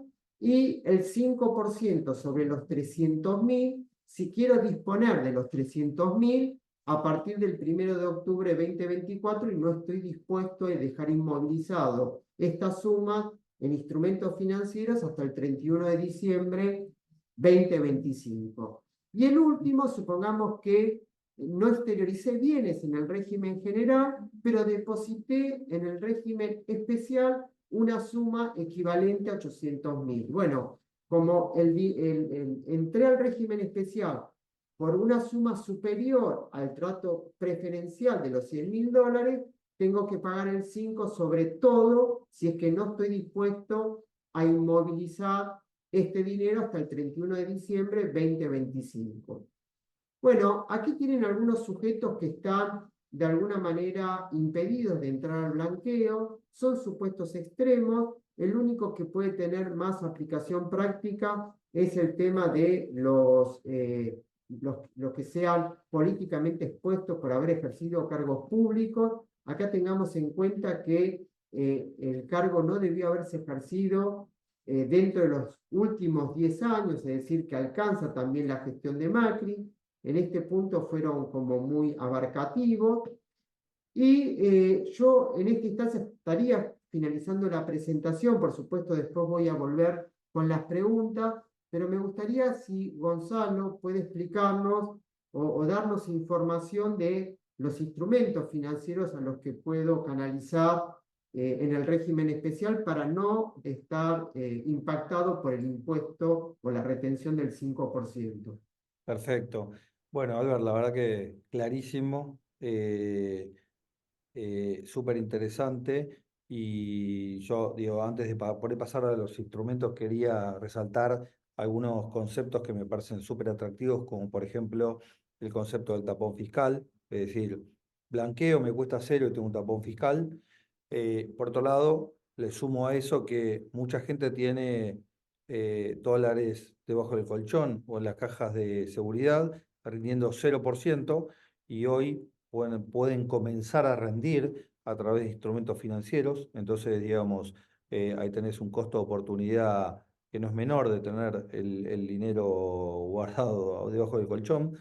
y el 5% sobre los 300.000 si quiero disponer de los 300.000 a partir del 1 de octubre de 2024 y no estoy dispuesto a dejar inmovilizado esta suma en instrumentos financieros hasta el 31 de diciembre 2025. Y el último, supongamos que no exterioricé bienes en el régimen general, pero deposité en el régimen especial una suma equivalente a 800.000. Bueno, como entré al régimen especial por una suma superior al trato preferencial de los $100.000, tengo que pagar el 5 sobre todo si es que no estoy dispuesto a inmovilizar este dinero hasta el 31 de diciembre 2025. Bueno, aquí tienen algunos sujetos que están de alguna manera impedidos de entrar al blanqueo, son supuestos extremos, el único que puede tener más aplicación práctica es el tema de los que sean políticamente expuestos por haber ejercido cargos públicos. Acá tengamos en cuenta que el cargo no debió haberse ejercido dentro de los últimos 10 años, es decir, que alcanza también la gestión de Macri. En este punto fueron como muy abarcativos. Y yo en esta instancia estaría finalizando la presentación, por supuesto después voy a volver con las preguntas, pero me gustaría si Gonzalo puede explicarnos o darnos información de los instrumentos financieros a los que puedo canalizar en el régimen especial para no estar impactado por el impuesto o la retención del 5%. Perfecto. Bueno, Albert, la verdad que clarísimo, súper interesante. Y yo digo, antes de poder pasar a los instrumentos, quería resaltar algunos conceptos que me parecen súper atractivos, como por ejemplo el concepto del tapón fiscal, es decir, blanqueo me cuesta cero y tengo un tapón fiscal. Por otro lado, le sumo a eso que mucha gente tiene dólares debajo del colchón o en las cajas de seguridad, rindiendo 0%, y hoy pueden comenzar a rendir a través de instrumentos financieros. Entonces, digamos, ahí tenés un costo de oportunidad que no es menor de tener el dinero guardado debajo del colchón.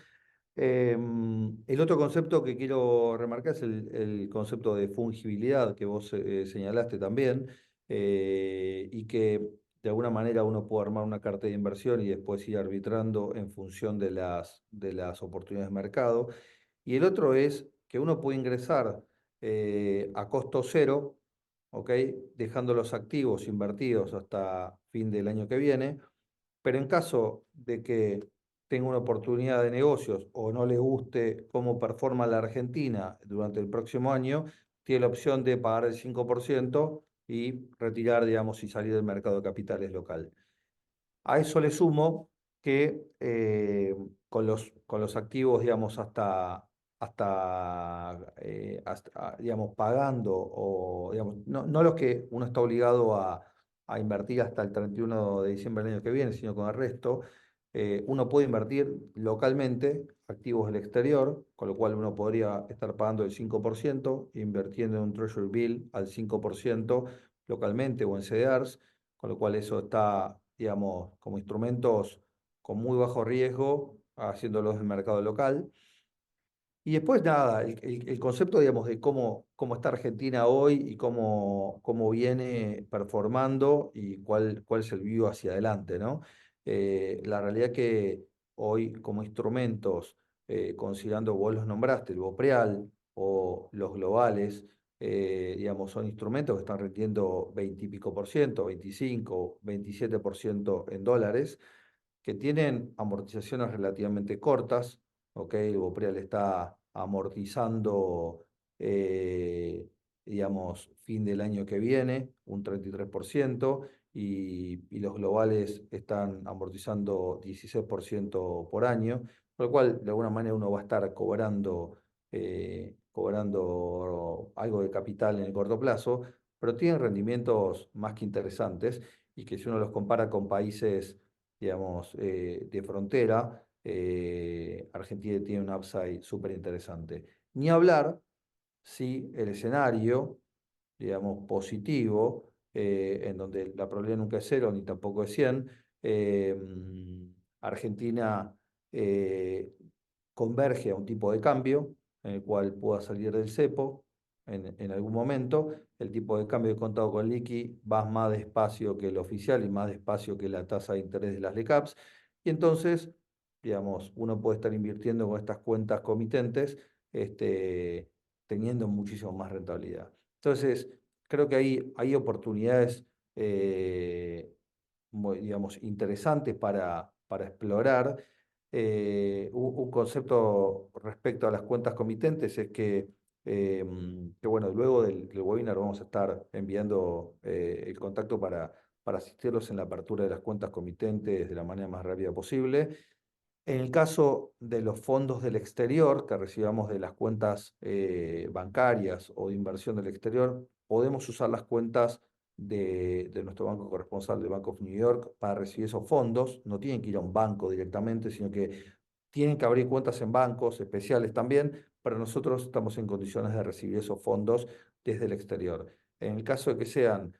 El otro concepto que quiero remarcar es el concepto de fungibilidad que vos señalaste también, y que de alguna manera uno puede armar una carta de inversión y después ir arbitrando en función de las oportunidades de mercado. Y el otro es que uno puede ingresar a costo cero, ¿ok? Dejando los activos invertidos hasta fin del año que viene, pero en caso de que tenga una oportunidad de negocios o no le guste cómo performa la Argentina durante el próximo año, tiene la opción de pagar el 5% y retirar, digamos, y salir del mercado de capitales local. A eso le sumo que con los activos, digamos, digamos, pagando, o, digamos, no los que uno está obligado a invertir hasta el 31 de diciembre del año que viene, sino con el resto, uno puede invertir localmente activos del exterior, con lo cual uno podría estar pagando el 5%, invirtiendo en un Treasury Bill al 5% localmente o en CDRs, con lo cual eso está, digamos, como instrumentos con muy bajo riesgo, haciéndolos del mercado local. Y después nada, el concepto, digamos, de cómo está Argentina hoy y cómo viene performando y cuál es el view hacia adelante, ¿no? La realidad que hoy como instrumentos, considerando, vos los nombraste, el BOPREAL o los globales, digamos, son instrumentos que están rindiendo 20 y pico por ciento, 25, 27% en dólares, que tienen amortizaciones relativamente cortas, ¿ok? El BOPREAL está amortizando, digamos, fin del año que viene, un 33%, y los globales están amortizando 16% por año, por lo cual de alguna manera uno va a estar cobrando algo de capital en el corto plazo, pero tienen rendimientos más que interesantes y que si uno los compara con países, digamos, de frontera, Argentina tiene un upside súper interesante. Ni hablar si el escenario, digamos, positivo, en donde la probabilidad nunca es cero ni tampoco es 100, Argentina converge a un tipo de cambio en el cual pueda salir del cepo en algún momento. El tipo de cambio de contado con liqui va más despacio que el oficial y más despacio que la tasa de interés de las LECAPs. Y entonces, digamos, uno puede estar invirtiendo con estas cuentas comitentes, teniendo muchísimo más rentabilidad. Entonces, creo que hay oportunidades, digamos, interesantes para explorar. Un concepto respecto a las cuentas comitentes es que bueno, luego del webinar vamos a estar enviando el contacto para asistirlos en la apertura de las cuentas comitentes de la manera más rápida posible. En el caso de los fondos del exterior que recibamos de las cuentas bancarias o de inversión del exterior, podemos usar las cuentas de nuestro banco corresponsal, del Bank of New York, para recibir esos fondos. No tienen que ir a un banco directamente, sino que tienen que abrir cuentas en bancos especiales también, pero nosotros estamos en condiciones de recibir esos fondos desde el exterior. En el caso de que sean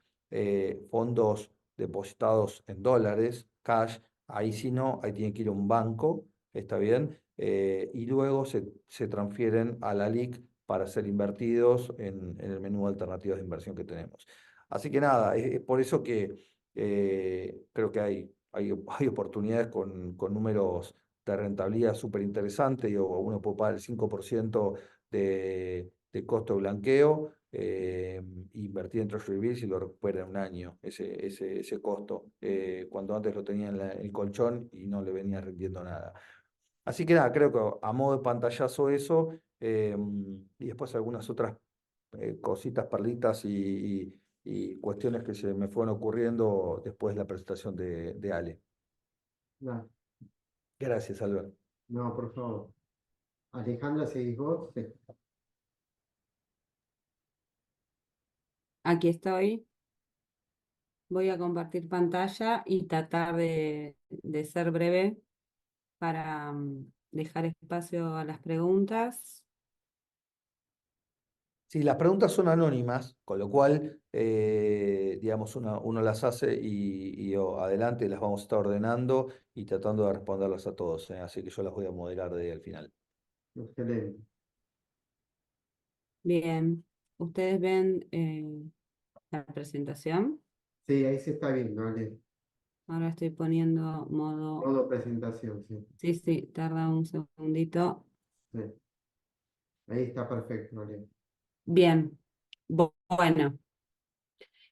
fondos depositados en dólares, cash, ahí sí no, ahí tienen que ir a un banco, está bien, y luego se transfieren a la LIC para ser invertidos en el menú de alternativas de inversión que tenemos. Así que nada, es por eso que creo que hay oportunidades con números de rentabilidad súper interesantes, o uno puede pagar el 5% de costo de blanqueo, invertir en Treasury Bills y lo recupera en un año, ese costo, cuando antes lo tenía en el colchón y no le venía rindiendo nada. Así que nada, creo que a modo de pantallazo eso, y después algunas otras cositas, perlitas y cuestiones que se me fueron ocurriendo después de la presentación de Ale. No, Gracias, Albert. no, por favor. Alejandra, ¿seguís vos? Sí. Aquí estoy. Voy a compartir pantalla y tratar de ser breve para dejar espacio a las preguntas. Sí, las preguntas son anónimas, con lo cual, digamos, uno las hace adelante las vamos a estar ordenando y tratando de responderlas a todos, ¿eh? Así que yo las voy a moderar de ahí al final. Excelente. Bien, ¿ustedes ven la presentación? Sí, ahí se está viendo, Ale. Ahora estoy poniendo modo... Modo presentación, sí. Sí, sí, tarda un segundito. Sí. Ahí está perfecto, Ale. Bien, bueno.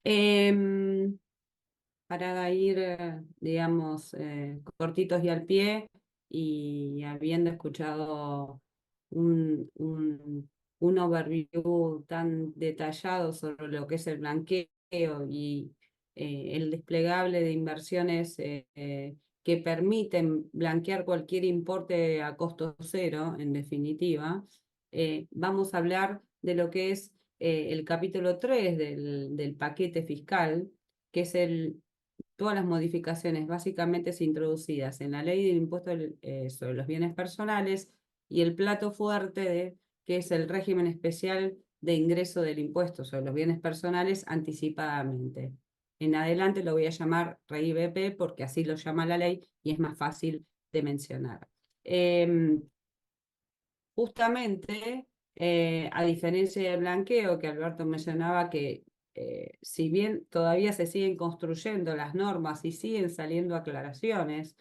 Em, para ir, digamos, cortitos y al pie, y habiendo escuchado un overview tan detallado sobre lo que es el blanqueo y el desplegable de inversiones que permiten blanquear cualquier importe a costo cero, en definitiva, vamos a hablar de lo que es el capítulo 3 del paquete fiscal, que es todas las modificaciones básicamente introducidas en la ley del impuesto sobre los bienes personales y el plato fuerte que es el régimen especial de ingreso del impuesto sobre los bienes personales anticipadamente. En adelante lo voy a llamar REIBP porque así lo llama la ley y es más fácil de mencionar. Justamente, a diferencia del blanqueo que Alberto mencionaba, que si bien todavía se siguen construyendo las normas y siguen saliendo aclaraciones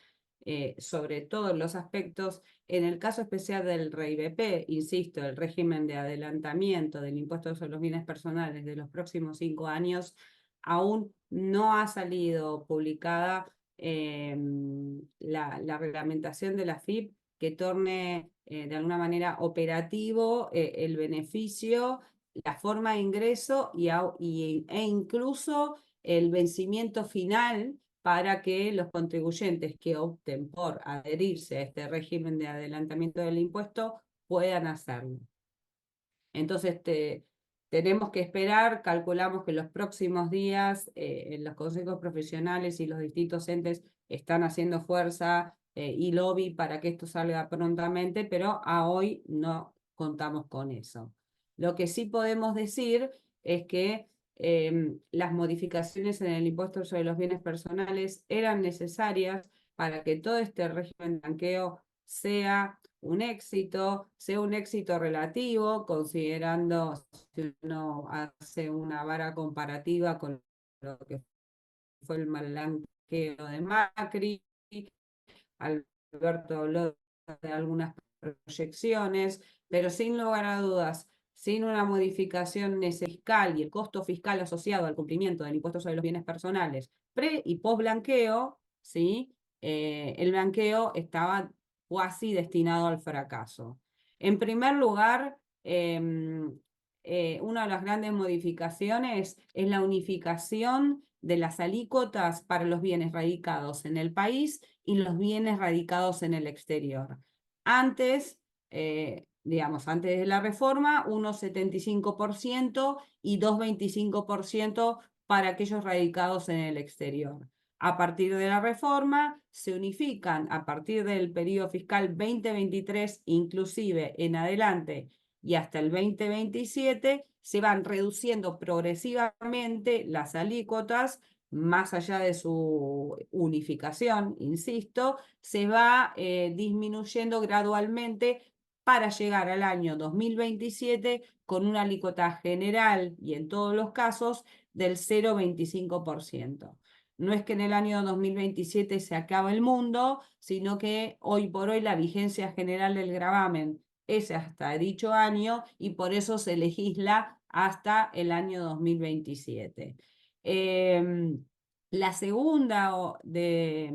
sobre todos los aspectos, en el caso especial del REIBP, insisto, el régimen de adelantamiento del impuesto sobre los bienes personales de los próximos 5 años, aún no ha salido publicada la reglamentación de la FIP que torne de alguna manera operativo el beneficio, la forma de ingreso e incluso el vencimiento final para que los contribuyentes que opten por adherirse a este régimen de adelantamiento del impuesto puedan hacerlo. Entonces, tenemos que esperar, calculamos que los próximos días los consejos profesionales y los distintos entes están haciendo fuerza y lobby para que esto salga prontamente, pero a hoy no contamos con eso. Lo que sí podemos decir es que las modificaciones en el impuesto sobre los bienes personales eran necesarias para que todo este régimen de blanqueo sea un éxito relativo, considerando si uno hace una vara comparativa con lo que fue el blanqueo de Macri. Alberto habló de algunas proyecciones, pero sin lugar a dudas, sin una modificación fiscal y el costo fiscal asociado al cumplimiento del impuesto sobre los bienes personales, pre y post blanqueo, ¿sí? El blanqueo estaba cuasi destinado al fracaso. En primer lugar, una de las grandes modificaciones es la unificación de las alícuotas para los bienes radicados en el país y los bienes radicados en el exterior. Antes, antes de la reforma, 1,75% y 2,25% para aquellos radicados en el exterior. A partir de la reforma, se unifican a partir del periodo fiscal 2023, inclusive en adelante, y hasta el 2027, se van reduciendo progresivamente las alícuotas, más allá de su unificación, insisto, se va disminuyendo gradualmente para llegar al año 2027 con una alícuota general y en todos los casos del 0,25%. No es que en el año 2027 se acabe el mundo, sino que hoy por hoy la vigencia general del gravamen es hasta dicho año y por eso se legisla hasta el año 2027. La segunda de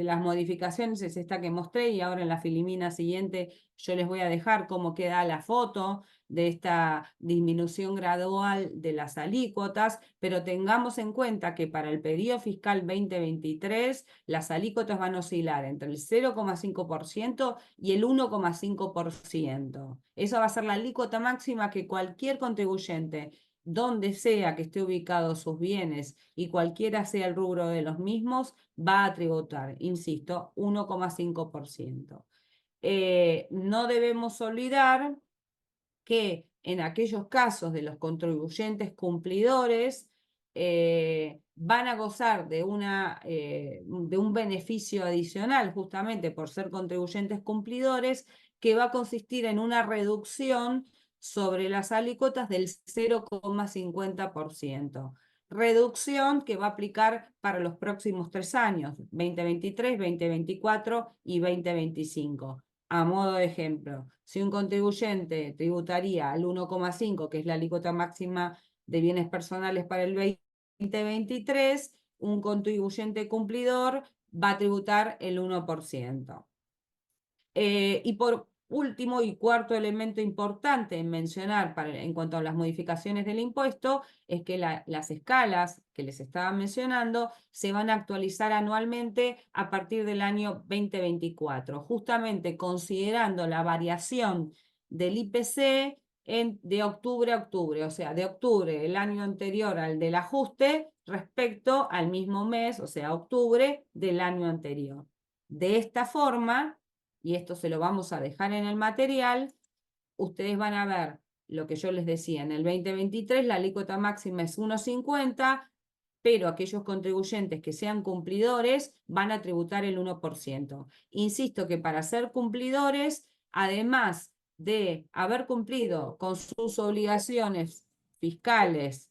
las modificaciones es esta que mostré y ahora en la filimina siguiente yo les voy a dejar cómo queda la foto de esta disminución gradual de las alícuotas, pero tengamos en cuenta que para el periodo fiscal 2023 las alícuotas van a oscilar entre el 0,5% y el 1,5%. Esa va a ser la alícuota máxima que cualquier contribuyente, donde sea que esté ubicado sus bienes y cualquiera sea el rubro de los mismos, va a tributar, insisto, 1,5%. No debemos olvidar que en aquellos casos de los contribuyentes cumplidores van a gozar de un beneficio adicional justamente por ser contribuyentes cumplidores que va a consistir en una reducción sobre las alícuotas del 0,50%. Reducción que va a aplicar para los próximos 3 años, 2023, 2024 y 2025. A modo de ejemplo, si un contribuyente tributaría al 1,5, que es la alícuota máxima de bienes personales para el 2023, un contribuyente cumplidor va a tributar el 1%. Y por último y cuarto elemento importante en mencionar en cuanto a las modificaciones del impuesto es que las escalas que les estaba mencionando se van a actualizar anualmente a partir del año 2024, justamente considerando la variación del IPC de octubre a octubre, o sea, de octubre el año anterior al del ajuste respecto al mismo mes, o sea, octubre del año anterior. De esta forma, y esto se lo vamos a dejar en el material, ustedes van a ver lo que yo les decía, en el 2023 la alícuota máxima es 1,50, pero aquellos contribuyentes que sean cumplidores van a tributar el 1%. Insisto que para ser cumplidores, además de haber cumplido con sus obligaciones fiscales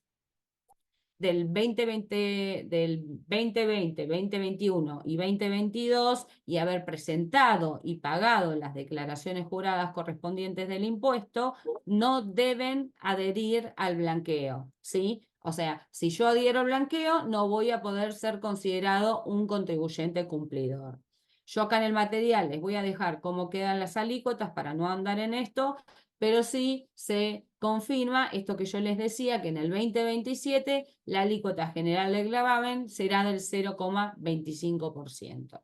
del 2020, 2021 y 2022 y haber presentado y pagado las declaraciones juradas correspondientes del impuesto, no deben adherir al blanqueo, ¿sí? O sea, si yo adhiero al blanqueo, no voy a poder ser considerado un contribuyente cumplidor. Yo acá en el material les voy a dejar cómo quedan las alícuotas para no andar en esto, pero sí se confirma esto que yo les decía, que en el 2027 la alícuota general del gravamen será del 0,25%.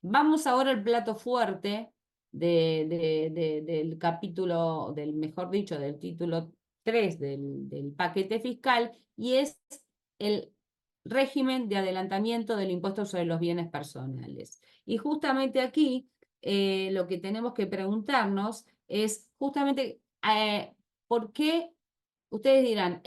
Vamos ahora al plato fuerte del capítulo, mejor dicho, del título 3 del paquete fiscal, y es el régimen de adelantamiento del impuesto sobre los bienes personales. Y justamente aquí lo que tenemos que preguntarnos es justamente por qué. Ustedes dirán,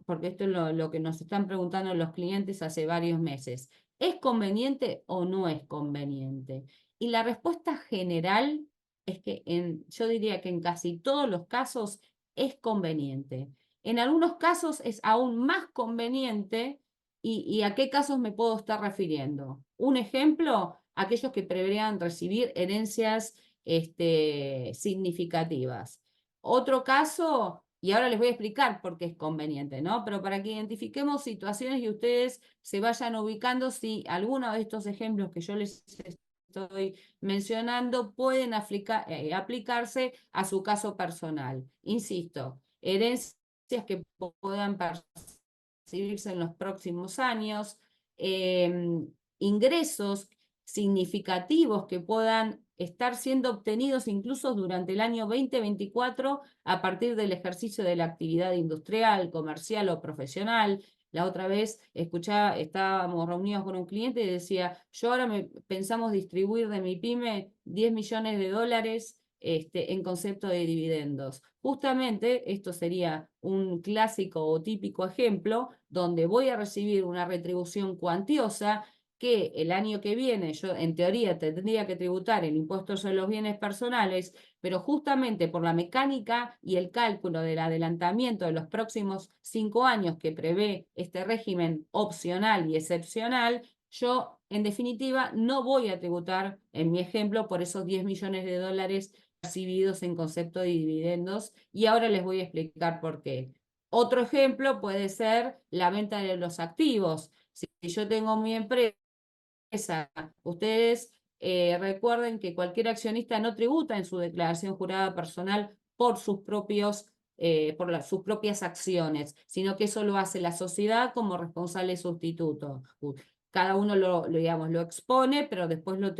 porque esto es lo que nos están preguntando los clientes hace varios meses, ¿es conveniente o no es conveniente? Y la respuesta general es que yo diría que en casi todos los casos es conveniente. En algunos casos es aún más conveniente. ¿Y a qué casos me puedo estar refiriendo? Un ejemplo, aquellos que preveían recibir herencias significativas. Otro caso, y ahora les voy a explicar por qué es conveniente, ¿no? Pero para que identifiquemos situaciones y ustedes se vayan ubicando si alguno de estos ejemplos que yo les estoy mencionando pueden aplicarse a su caso personal. Insisto, herencias que puedan percibirse en los próximos años, ingresos significativos que puedan estar siendo obtenidos incluso durante el año 2024 a partir del ejercicio de la actividad industrial, comercial o profesional. La otra vez estábamos reunidos con un cliente y decía, yo ahora pensamos distribuir de mi pyme 10 millones de dólares en concepto de dividendos. Justamente esto sería un clásico o típico ejemplo donde voy a recibir una retribución cuantiosa que el año que viene yo en teoría tendría que tributar el impuesto sobre los bienes personales, pero justamente por la mecánica y el cálculo del adelantamiento de los próximos 5 años que prevé este régimen opcional y excepcional, yo en definitiva no voy a tributar, en mi ejemplo, por esos 10 millones de dólares recibidos en concepto de dividendos, y ahora les voy a explicar por qué. Otro ejemplo puede ser la venta de los activos. Si yo tengo mi empresa, ustedes recuerden que cualquier accionista no tributa en su declaración jurada personal por sus propias acciones, sino que eso lo hace la sociedad como responsable sustituto. Cada uno lo expone, pero después lo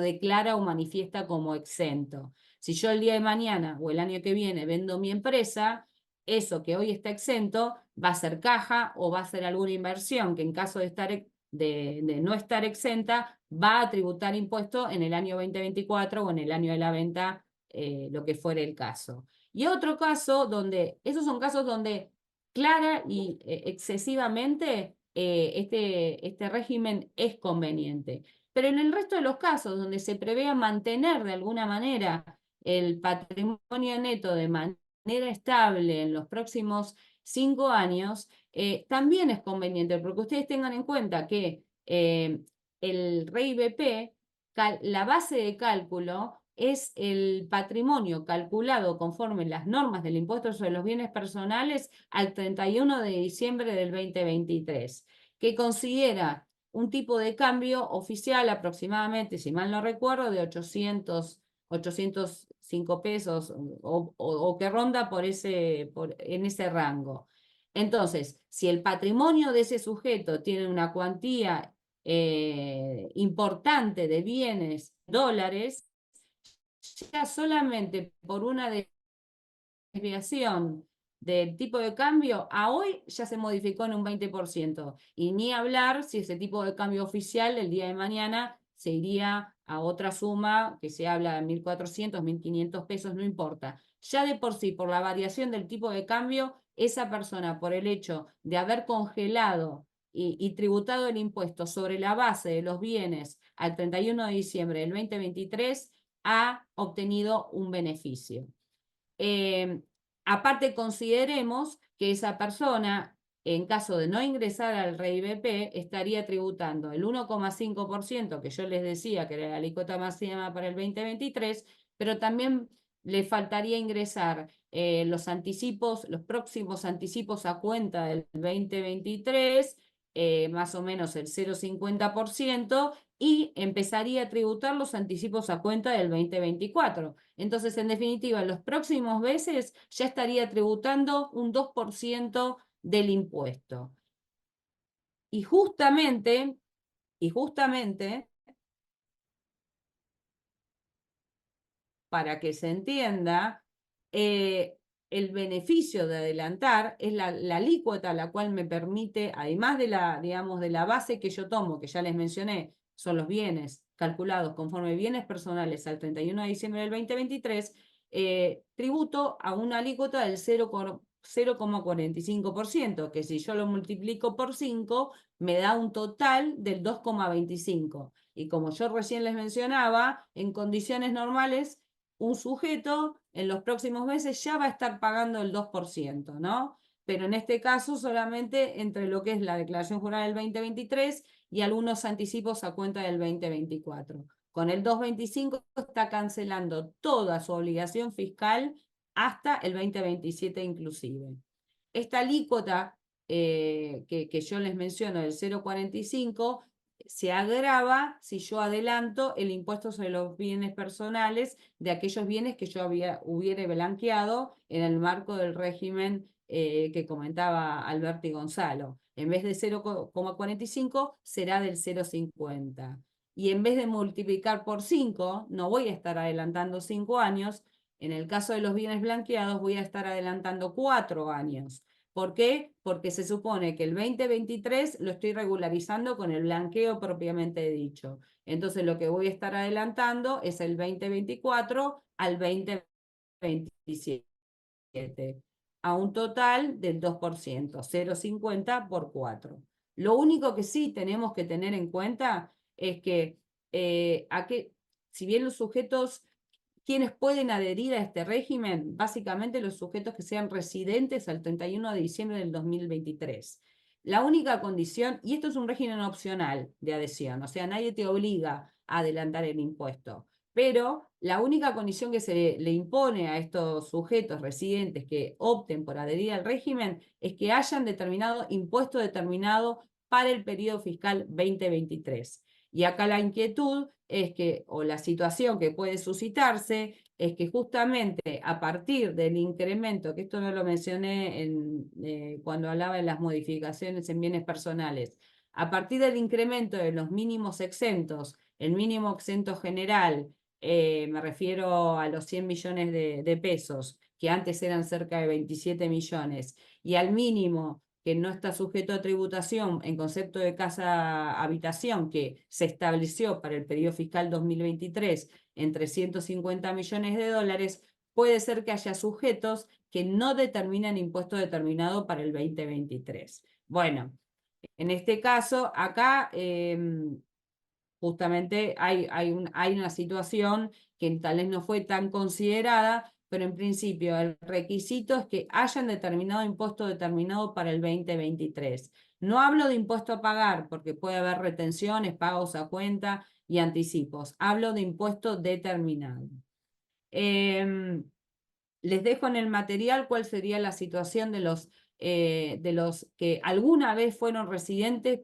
declara o manifiesta como exento. Si yo el día de mañana o el año que viene vendo mi empresa, eso que hoy está exento va a ser caja o va a ser alguna inversión que en caso de no estar exenta va a tributar impuesto en el año 2024 o en el año de la venta, lo que fuere el caso. Y otro caso esos son casos donde clara y excesivamente este régimen es conveniente. Pero en el resto de los casos donde se prevea mantener de alguna manera el patrimonio neto de manera estable en los próximos 5 años, también es conveniente, porque ustedes tengan en cuenta que el REI-BP, la base de cálculo es el patrimonio calculado conforme las normas del impuesto sobre los bienes personales al 31 de diciembre del 2023, que considera un tipo de cambio oficial aproximadamente, si mal no recuerdo, de 805 pesos o que ronda en ese rango. Entonces, si el patrimonio de ese sujeto tiene una cuantía importante de bienes, dólares, ya solamente por una desviación del tipo de cambio, a hoy ya se modificó en un 20%. Y ni hablar si ese tipo de cambio oficial el día de mañana se iría a otra suma, que se habla de 1.400, 1.500 pesos, no importa. Ya de por sí, por la variación del tipo de cambio, esa persona, por el hecho de haber congelado y tributado el impuesto sobre la base de los bienes al 31 de diciembre del 2023, ha obtenido un beneficio. Aparte, consideremos que esa persona, en caso de no ingresar al REI-BP, estaría tributando el 1,5% que yo les decía que era la alícuota máxima para el 2023, pero también le faltaría ingresar los próximos anticipos a cuenta del 2023, más o menos el 0,50%, y empezaría a tributar los anticipos a cuenta del 2024. Entonces, en definitiva, en los próximos meses ya estaría tributando un 2% del impuesto. Y justamente, para que se entienda, el beneficio de adelantar es la alícuota la cual me permite, además de la, digamos, de la base que yo tomo, que ya les mencioné, son los bienes calculados conforme bienes personales al 31 de diciembre del 2023, tributo a una alícuota del 0,45%, que si yo lo multiplico por 5, me da un total del 2,25%. Y como yo recién les mencionaba, en condiciones normales, un sujeto en los próximos meses ya va a estar pagando el 2%, ¿no? Pero en este caso solamente entre lo que es la declaración jurada del 2023 y algunos anticipos a cuenta del 2024. Con el 2,25 está cancelando toda su obligación fiscal hasta el 2027 inclusive. Esta alícuota que yo les menciono del 0,45 se agrava si yo adelanto el impuesto sobre los bienes personales de aquellos bienes que yo hubiera blanqueado en el marco del régimen que comentaba Alberto y Gonzalo. En vez de 0,45 será del 0,50. Y en vez de multiplicar por 5, no voy a estar adelantando 5 años. En el caso de los bienes blanqueados voy a estar adelantando 4 años. ¿Por qué? Porque se supone que el 2023 lo estoy regularizando con el blanqueo propiamente dicho. Entonces lo que voy a estar adelantando es el 2024 al 2027, a un total del 2%, 0,50 por 4. Lo único que sí tenemos que tener en cuenta es que si bien los sujetos quienes pueden adherir a este régimen, básicamente los sujetos que sean residentes al 31 de diciembre del 2023. La única condición, y esto es un régimen opcional de adhesión, o sea, nadie te obliga a adelantar el impuesto, pero la única condición que se le impone a estos sujetos residentes que opten por adherir al régimen es que hayan determinado impuesto determinado para el periodo fiscal 2023. Y acá la inquietud es que, o la situación que puede suscitarse, es que justamente a partir del incremento, que esto no lo mencioné cuando hablaba de las modificaciones en bienes personales, a partir del incremento de los mínimos exentos, el mínimo exento general, me refiero a los 100 millones de pesos, que antes eran cerca de 27 millones, y al mínimo que no está sujeto a tributación en concepto de casa-habitación que se estableció para el periodo fiscal 2023 en $350 millones, puede ser que haya sujetos que no determinan impuesto determinado para el 2023. Bueno, en este caso, acá justamente hay una situación que tal vez no fue tan considerada, pero en principio el requisito es que hayan determinado impuesto determinado para el 2023. No hablo de impuesto a pagar, porque puede haber retenciones, pagos a cuenta y anticipos. Hablo de impuesto determinado. Les dejo en el material cuál sería la situación de los que alguna vez fueron residentes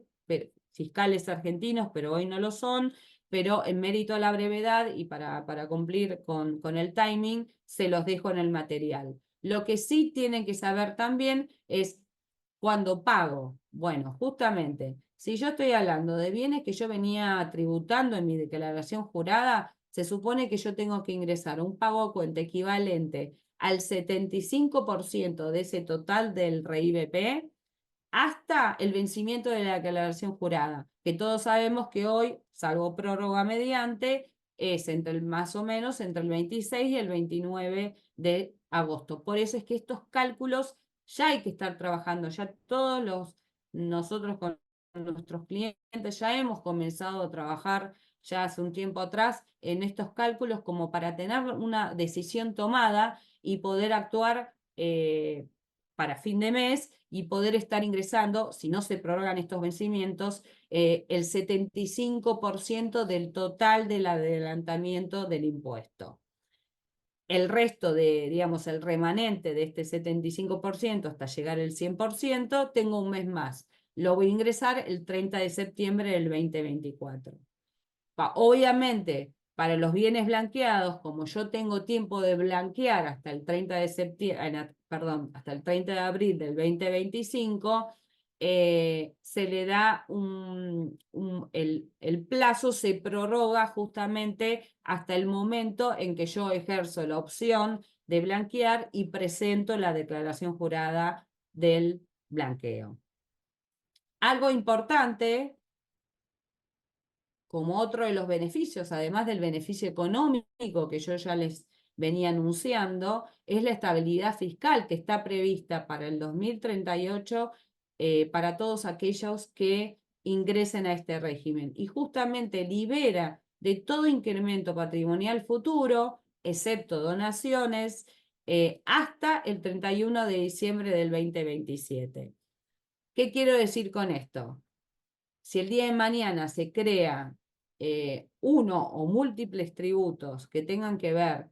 fiscales argentinos, pero hoy no lo son, pero en mérito a la brevedad y para cumplir con el timing, se los dejo en el material. Lo que sí tienen que saber también es cuando pago. Bueno, justamente, si yo estoy hablando de bienes que yo venía tributando en mi declaración jurada, se supone que yo tengo que ingresar un pago a cuenta equivalente al 75% de ese total del RIBP hasta el vencimiento de la declaración jurada, que todos sabemos que hoy, salvo prórroga mediante, es más o menos entre el 26 y el 29 de agosto. Por eso es que estos cálculos ya hay que estar trabajando, ya nosotros con nuestros clientes ya hemos comenzado a trabajar ya hace un tiempo atrás en estos cálculos como para tener una decisión tomada y poder actuar para fin de mes y poder estar ingresando, si no se prorrogan estos vencimientos, el 75% del total del adelantamiento del impuesto. El resto digamos, el remanente de este 75% hasta llegar al 100%, tengo un mes más. Lo voy a ingresar el 30 de septiembre del 2024. Obviamente, para los bienes blanqueados, como yo tengo tiempo de blanquear hasta el 30 de septiembre, perdón, hasta el 30 de abril del 2025, se le da el plazo se prorroga justamente hasta el momento en que yo ejerzo la opción de blanquear y presento la declaración jurada del blanqueo. Algo importante, como otro de los beneficios, además del beneficio económico que yo ya les venía anunciando, es la estabilidad fiscal que está prevista para el 2038 para todos aquellos que ingresen a este régimen. Y justamente libera de todo incremento patrimonial futuro, excepto donaciones, hasta el 31 de diciembre del 2027. ¿Qué quiero decir con esto? Si el día de mañana se crea uno o múltiples tributos que tengan que ver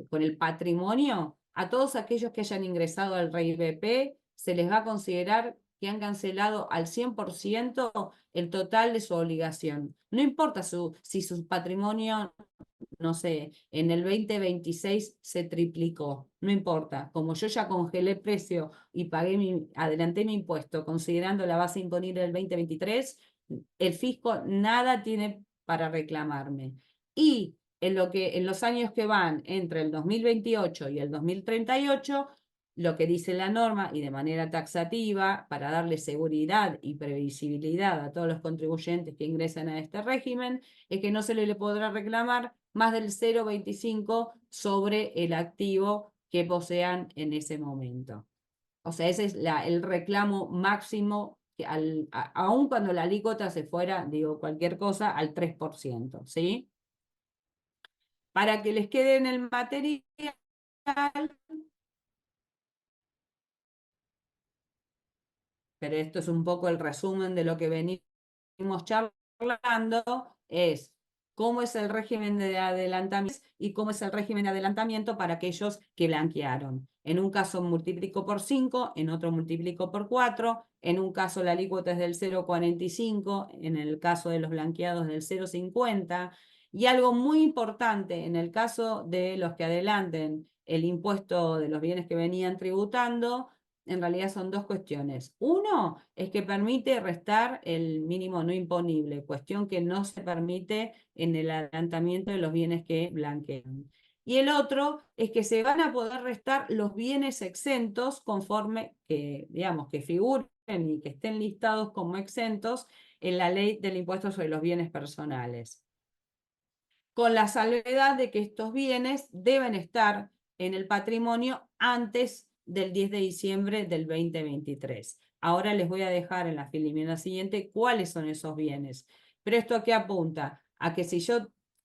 con el patrimonio, a todos aquellos que hayan ingresado al REIBP se les va a considerar que han cancelado al 100% el total de su obligación. No importa si su patrimonio, no sé, en el 2026 se triplicó, no importa. Como yo ya congelé precio y adelanté mi impuesto considerando la base imponible del 2023, el fisco nada tiene para reclamarme. Y en los años que van entre el 2028 y el 2038, lo que dice la norma y de manera taxativa para darle seguridad y previsibilidad a todos los contribuyentes que ingresan a este régimen es que no se le podrá reclamar más del 0,25 sobre el activo que posean en ese momento. O sea, ese es el reclamo máximo, que aun cuando la alícuota se fuera, digo, cualquier cosa, al 3%, ¿sí? Para que les quede en el material, pero esto es un poco el resumen de lo que venimos charlando, es cómo es el régimen de adelantamiento y cómo es el régimen de adelantamiento para aquellos que blanquearon. En un caso multiplico por 5, en otro multiplico por 4, en un caso la alícuota es del 0,45, en el caso de los blanqueados del 0,50, y algo muy importante en el caso de los que adelanten el impuesto de los bienes que venían tributando, en realidad son dos cuestiones. Uno es que permite restar el mínimo no imponible, cuestión que no se permite en el adelantamiento de los bienes que blanquean. Y el otro es que se van a poder restar los bienes exentos conforme que, digamos, que figuren y que estén listados como exentos en la ley del impuesto sobre los bienes personales. Con la salvedad de que estos bienes deben estar en el patrimonio antes del 10 de diciembre del 2023. Ahora les voy a dejar en la filmina siguiente cuáles son esos bienes. Pero esto a qué apunta? A que si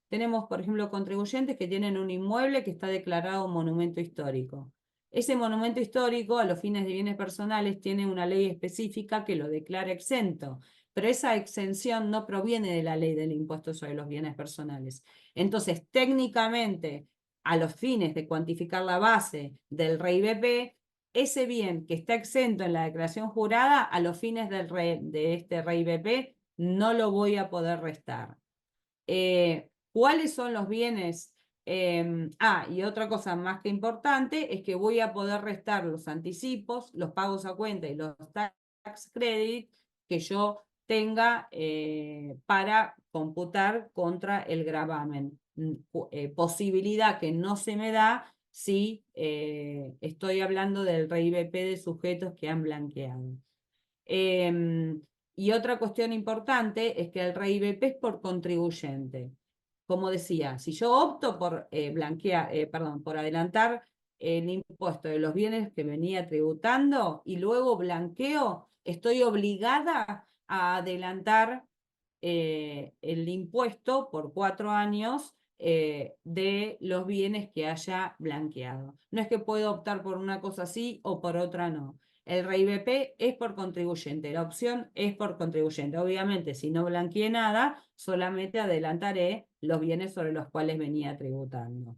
tenemos, por ejemplo, contribuyentes que tienen un inmueble que está declarado monumento histórico. Ese monumento histórico, a los fines de bienes personales, tiene una ley específica que lo declara exento, pero esa exención no proviene de la ley del impuesto sobre los bienes personales. Entonces, técnicamente, a los fines de cuantificar la base del REIBP, ese bien que está exento en la declaración jurada, a los fines de este REIBP, no lo voy a poder restar. ¿Cuáles son los bienes? Y otra cosa más que importante es que voy a poder restar los anticipos, los pagos a cuenta y los tax credit que yo tenga para computar contra el gravamen. Posibilidad que no se me da si estoy hablando del REIBP de sujetos que han blanqueado. Y otra cuestión importante es que el REIBP es por contribuyente. Como decía, si yo opto por por adelantar el impuesto de los bienes que venía tributando y luego blanqueo, estoy obligada a adelantar el impuesto por 4 años de los bienes que haya blanqueado. No es que puedo optar por una cosa sí o por otra no. El REIBP es por contribuyente, la opción es por contribuyente. Obviamente, si no blanqueé nada, solamente adelantaré los bienes sobre los cuales venía tributando.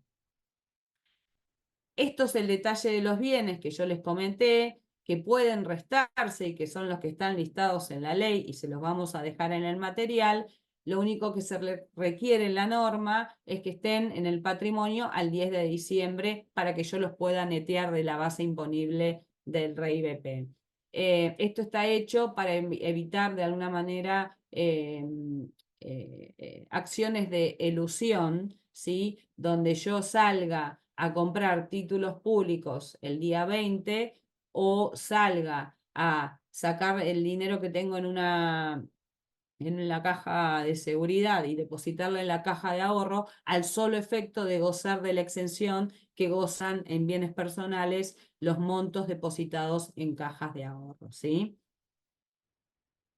Esto es el detalle de los bienes que yo les comenté, que pueden restarse y que son los que están listados en la ley y se los vamos a dejar en el material. lo único que se requiere en la norma es que estén en el patrimonio al 10 de diciembre para que yo los pueda netear de la base imponible del REIBP. Esto está hecho para evitar de alguna manera acciones de elusión, ¿sí? Donde yo salga a comprar títulos públicos el día 20 o salga a sacar el dinero que tengo en la caja de seguridad y depositarla en la caja de ahorro al solo efecto de gozar de la exención que gozan en bienes personales los montos depositados en cajas de ahorro, ¿sí?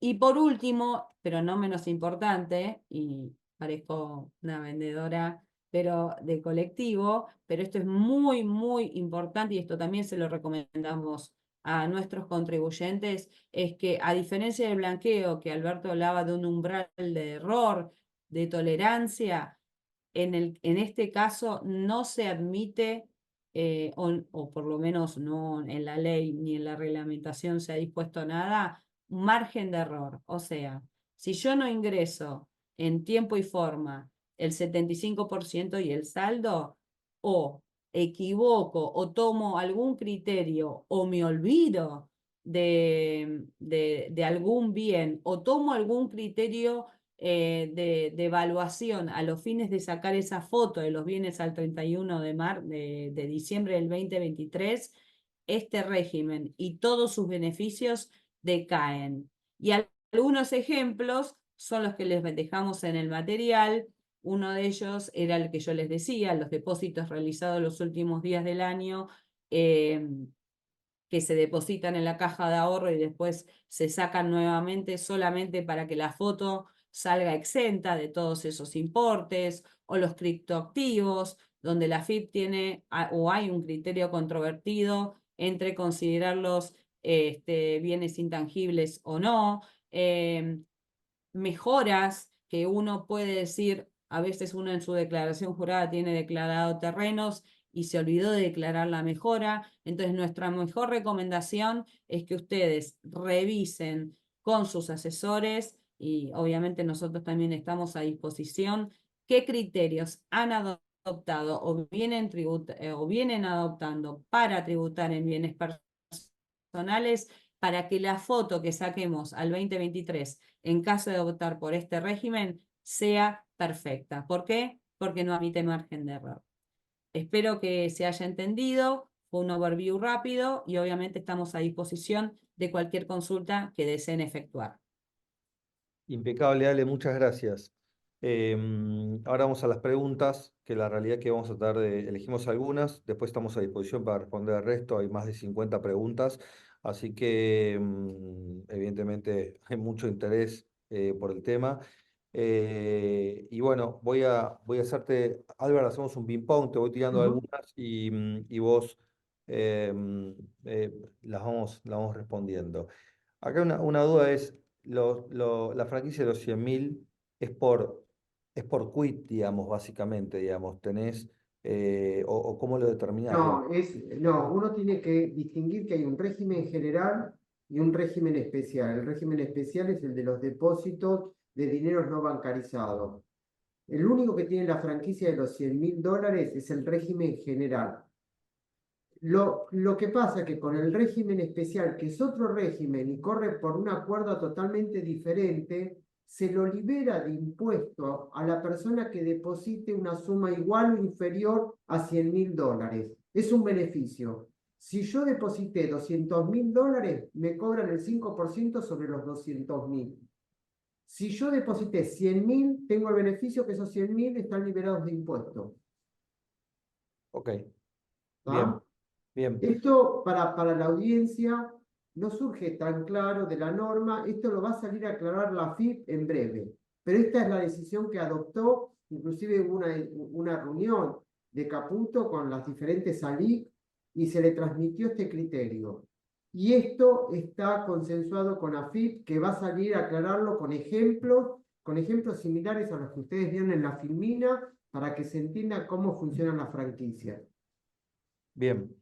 Y por último, pero no menos importante, y parezco una vendedora pero de colectivo, pero esto es muy, muy importante y esto también se lo recomendamos a nuestros contribuyentes, es que a diferencia del blanqueo, que Alberto hablaba de un umbral de error, de tolerancia, en este caso no se admite, o por lo menos no en la ley ni en la reglamentación se ha dispuesto nada, margen de error. O sea, si yo no ingreso en tiempo y forma el 75% y el saldo, o equivoco o tomo algún criterio o me olvido de algún bien o tomo algún criterio de evaluación a los fines de sacar esa foto de los bienes al 31 de diciembre del 2023, este régimen y todos sus beneficios decaen. Y algunos ejemplos son los que les dejamos en el material. Uno de ellos era el que yo les decía, los depósitos realizados los últimos días del año, que se depositan en la caja de ahorro y después se sacan nuevamente solamente para que la foto salga exenta de todos esos importes, o los criptoactivos, donde la AFIP tiene o hay un criterio controvertido entre considerarlos bienes intangibles o no, mejoras que uno puede decir, a veces uno en su declaración jurada tiene declarado terrenos y se olvidó de declarar la mejora. Entonces, nuestra mejor recomendación es que ustedes revisen con sus asesores, y obviamente nosotros también estamos a disposición, qué criterios han adoptado o vienen adoptando para tributar en bienes personales, para que la foto que saquemos al 2023, en caso de optar por este régimen, sea perfecta. ¿Por qué? Porque no admite margen de error. Espero que se haya entendido, fue un overview rápido y obviamente estamos a disposición de cualquier consulta que deseen efectuar. Impecable, Ale, muchas gracias. Ahora vamos a las preguntas, que la realidad es que vamos a tratar de, elegimos algunas, después estamos a disposición para responder el resto, hay más de 50 preguntas, así que evidentemente hay mucho interés por el tema. Y bueno, voy a hacerte, Álvaro, hacemos un ping-pong, te voy tirando algunas y vos las vamos respondiendo. Acá una duda es, la franquicia de los 100.000 es por quit, digamos, básicamente, digamos, o cómo lo determinás, digamos. No, uno tiene que distinguir que hay un régimen general y un régimen especial. El régimen especial es el de los depósitos de dinero no bancarizado. El único que tiene la franquicia de los $100.000 es el régimen general. Lo que pasa es que con el régimen especial, que es otro régimen y corre por una cuerda totalmente diferente, se lo libera de impuesto a la persona que deposite una suma igual o inferior a $100.000. Es un beneficio. Si yo deposité $200.000, me cobran el 5% sobre los 200.000. Si yo deposité 100.000, tengo el beneficio que esos 100.000 están liberados de impuestos. Ok, bien, ¿Ah? bien, Esto para la audiencia no surge tan claro de la norma, esto lo va a salir a aclarar la AFIP en breve, pero esta es la decisión que adoptó, inclusive hubo una reunión de Caputo con las diferentes ALIC y se le transmitió este criterio. Y esto está consensuado con AFIP, que va a salir a aclararlo con ejemplos similares a los que ustedes vieron en la filmina, para que se entienda cómo funcionan las franquicias. bien.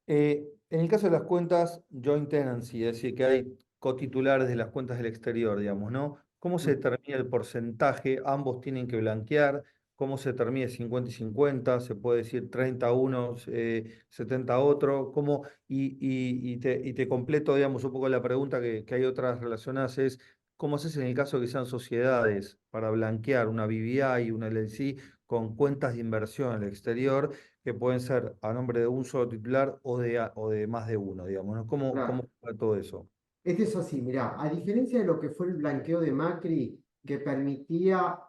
En el caso de las cuentas joint tenancy, es decir, que hay cotitulares de las cuentas del exterior, digamos, ¿no? ¿Cómo se determina el porcentaje? Ambos tienen que blanquear. ¿Cómo se determina 50 y 50? ¿Se puede decir 30 a uno, 70 a otro? ¿Cómo? Y te completo, digamos, un poco la pregunta que hay otras relacionadas es, ¿cómo haces en el caso de que sean sociedades para blanquear una BVI, una LLC con cuentas de inversión en el exterior que pueden ser a nombre de un solo titular o de más de uno, digamos, ¿no? ¿Cómo Claro. va todo eso? Es así, mirá, a diferencia de lo que fue el blanqueo de Macri, que permitía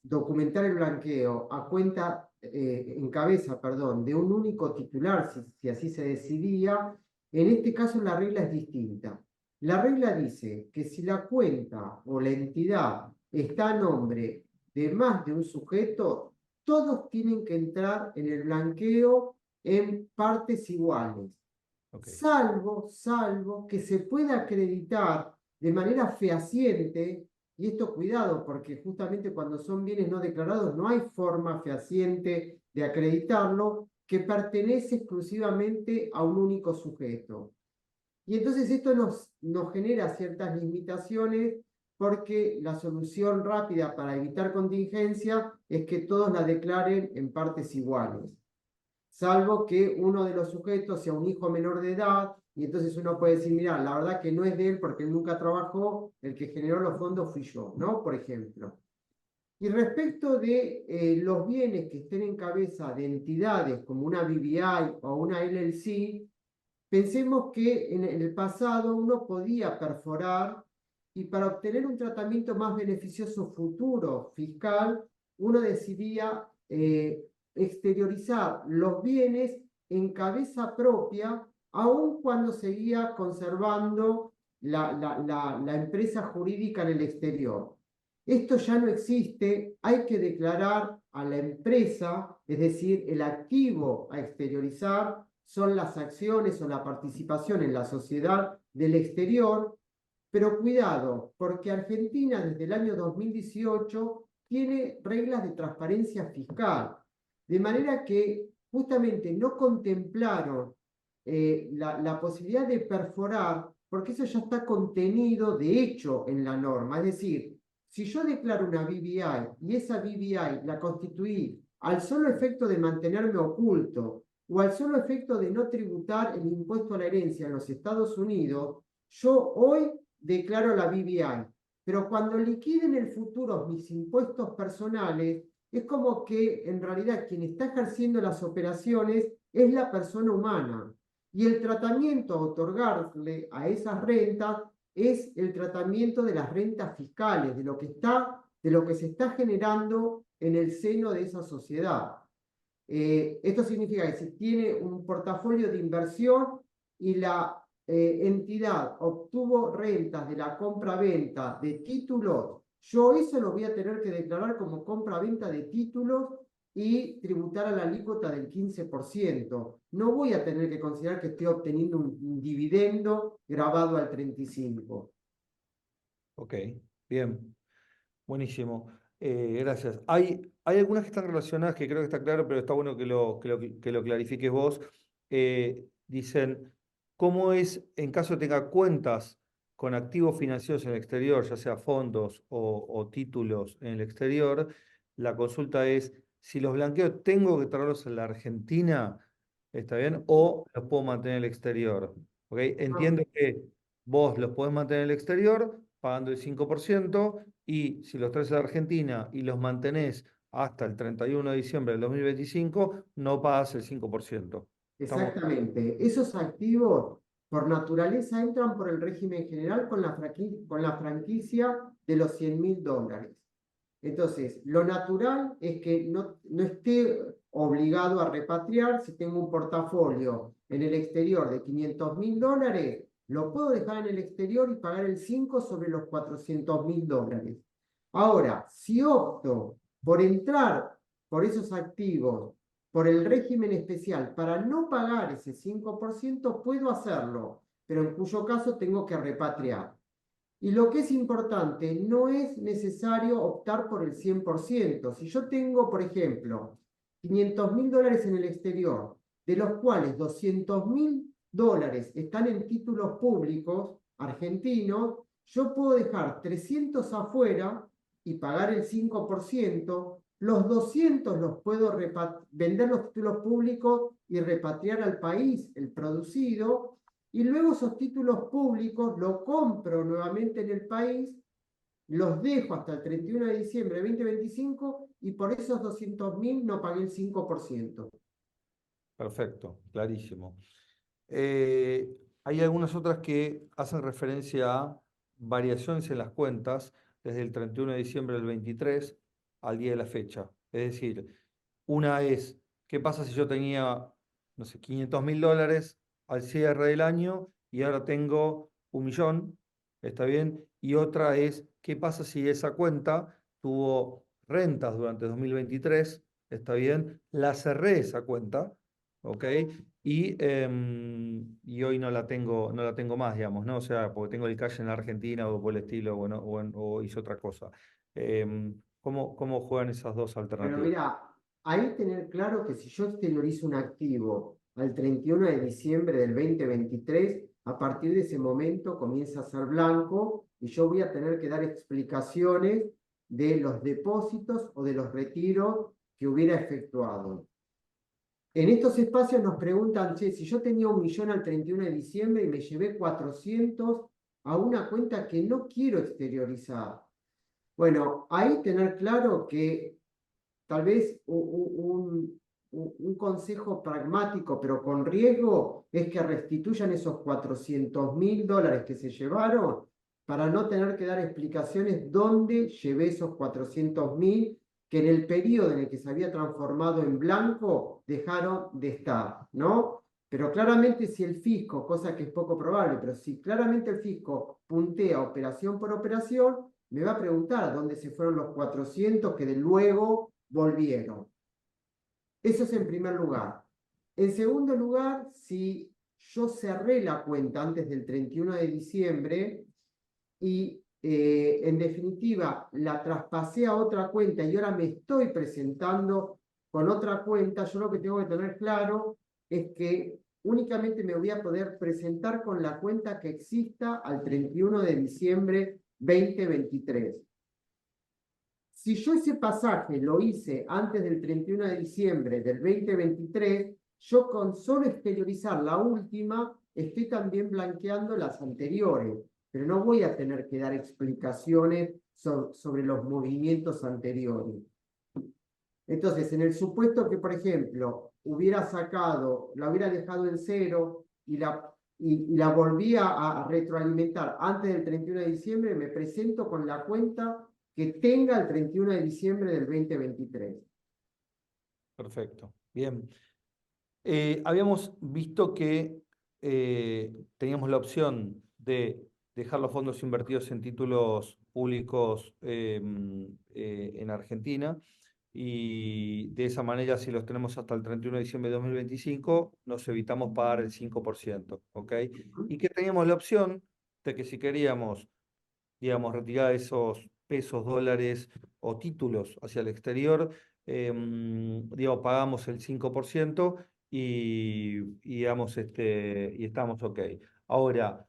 documentar el blanqueo a cuenta, en cabeza, perdón, de un único titular, si así se decidía, en este caso la regla es distinta. La regla dice que si la cuenta o la entidad está a nombre de más de un sujeto, todos tienen que entrar en el blanqueo en partes iguales. Ok. Salvo que se pueda acreditar de manera fehaciente, y esto cuidado, porque justamente cuando son bienes no declarados no hay forma fehaciente de acreditarlo, que pertenece exclusivamente a un único sujeto. Y entonces esto nos genera ciertas limitaciones porque la solución rápida para evitar contingencia es que todos la declaren en partes iguales, salvo que uno de los sujetos sea un hijo menor de edad, y entonces uno puede decir, mira, la verdad que no es de él porque él nunca trabajó, el que generó los fondos fui yo, ¿no? Por ejemplo. Y respecto de los bienes que estén en cabeza de entidades como una BVI o una LLC, pensemos que en el pasado uno podía perforar y para obtener un tratamiento más beneficioso futuro fiscal, uno decidía exteriorizar los bienes en cabeza propia, aun cuando seguía conservando la empresa jurídica en el exterior. Esto ya no existe, hay que declarar a la empresa, es decir, el activo a exteriorizar son las acciones o la participación en la sociedad del exterior, pero cuidado, porque Argentina desde el año 2018 tiene reglas de transparencia fiscal, de manera que justamente no contemplaron la posibilidad de perforar, porque eso ya está contenido de hecho en la norma, es decir, si yo declaro una BVI y esa BVI la constituí al solo efecto de mantenerme oculto o al solo efecto de no tributar el impuesto a la herencia en los Estados Unidos, yo hoy declaro la BVI. Pero cuando liquide en el futuro mis impuestos personales, es como que en realidad quien está ejerciendo las operaciones es la persona humana. Y el tratamiento a otorgarle a esas rentas es el tratamiento de las rentas fiscales, de lo que se está generando en el seno de esa sociedad. Esto significa que si tiene un portafolio de inversión y la entidad obtuvo rentas de la compra-venta de títulos, yo eso lo voy a tener que declarar como compra-venta de títulos y tributar a la alícuota del 15%. No voy a tener que considerar que estoy obteniendo un dividendo grabado al 35%. Ok, bien. Buenísimo, gracias. Hay algunas que están relacionadas que creo que está claro, pero está bueno que lo clarifiques vos. Dicen, ¿cómo es en caso tenga cuentas con activos financieros en el exterior, ya sea fondos o títulos en el exterior? La consulta es, si los blanqueo, ¿tengo que traerlos en la Argentina? ¿Está bien? ¿O los puedo mantener en el exterior? ¿Ok? Entiendo que vos los podés mantener en el exterior pagando el 5%. Y si los traes a Argentina y los mantenés hasta el 31 de diciembre del 2025, no pagas el 5%. Estamos... Exactamente. Esos activos, por naturaleza, entran por el régimen general con la franquicia de los $100.000. Entonces, lo natural es que no esté obligado a repatriar. Si tengo un portafolio en el exterior de $500.000, lo puedo dejar en el exterior y pagar el 5 sobre los $400.000. Ahora, si opto por entrar por esos activos por el régimen especial para no pagar ese 5%, puedo hacerlo, pero en cuyo caso tengo que repatriar. Y lo que es importante, no es necesario optar por el 100%. Si yo tengo, por ejemplo, $500.000 en el exterior, de los cuales $200.000 están en títulos públicos argentinos, yo puedo dejar 300 afuera y pagar el 5%, los 200 los puedo vender los títulos públicos y repatriar al país el producido, y luego esos títulos públicos los compro nuevamente en el país, los dejo hasta el 31 de diciembre de 2025 y por esos 200.000 no pagué el 5%. Perfecto, clarísimo. Hay algunas otras que hacen referencia a variaciones en las cuentas desde el 31 de diciembre del 23 al día de la fecha. Es decir, una es, ¿qué pasa si yo tenía, no sé, $500.000 al cierre del año y ahora tengo 1.000.000? ¿Está bien? Y otra es, ¿qué pasa si esa cuenta tuvo rentas durante 2023? ¿Está bien? La cerré esa cuenta, ¿ok? Y hoy no la tengo más, digamos, ¿no? O sea, porque tengo el cash en la Argentina o por el estilo, o hice otra cosa. ¿Cómo juegan esas dos Pero alternativas? mira, ahí tener claro que si yo exteriorizo un activo al 31 de diciembre del 2023, a partir de ese momento comienza a ser blanco y yo voy a tener que dar explicaciones de los depósitos o de los retiros que hubiera efectuado. En estos espacios nos preguntan, che, si yo tenía 1.000.000 al 31 de diciembre y me llevé 400 a una cuenta que no quiero exteriorizar. Bueno, ahí tener claro que tal vez un consejo pragmático, pero con riesgo, es que restituyan esos $400.000 que se llevaron para no tener que dar explicaciones dónde llevé esos 400.000 que en el periodo en el que se había transformado en blanco dejaron de estar, ¿no? Pero claramente si el fisco, cosa que es poco probable, pero si claramente el fisco puntea operación por operación, me va a preguntar dónde se fueron los 400 que de luego volvieron. Eso es en primer lugar. En segundo lugar, si yo cerré la cuenta antes del 31 de diciembre y en definitiva la traspasé a otra cuenta y ahora me estoy presentando con otra cuenta, yo lo que tengo que tener claro es que únicamente me voy a poder presentar con la cuenta que exista al 31 de diciembre 2023. Si yo ese pasaje lo hice antes del 31 de diciembre del 2023, yo con solo exteriorizar la última, estoy también blanqueando las anteriores, pero no voy a tener que dar explicaciones sobre los movimientos anteriores. Entonces, en el supuesto que, por ejemplo, hubiera sacado, la hubiera dejado en cero y la volvía a retroalimentar antes del 31 de diciembre, me presento con la cuenta que tenga el 31 de diciembre del 2023. Perfecto. Bien. Habíamos visto que teníamos la opción de dejar los fondos invertidos en títulos públicos en Argentina, y de esa manera, si los tenemos hasta el 31 de diciembre de 2025, nos evitamos pagar el 5%, ¿ok? Y que teníamos la opción de que si queríamos, digamos, retirar esos pesos, dólares o títulos hacia el exterior, digamos, pagamos el 5% digamos, y estamos ok. Ahora,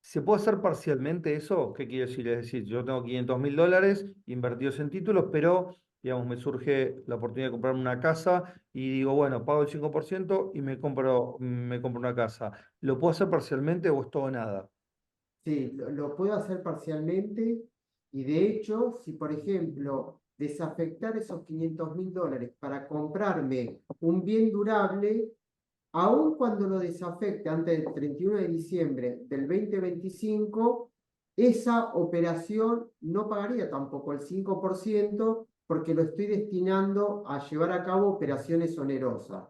¿se puede hacer parcialmente eso? ¿Qué quiere decir? Es decir, yo tengo $500.000 invertidos en títulos, pero, digamos, me surge la oportunidad de comprarme una casa y digo, bueno, pago el 5% y me compro una casa. ¿Lo puedo hacer parcialmente o es todo o nada? Sí, lo puedo hacer parcialmente y de hecho, si por ejemplo desafectar esos $500.000 para comprarme un bien durable, aun cuando lo desafecte antes del 31 de diciembre del 2025, esa operación no pagaría tampoco el 5% porque lo estoy destinando a llevar a cabo operaciones onerosas.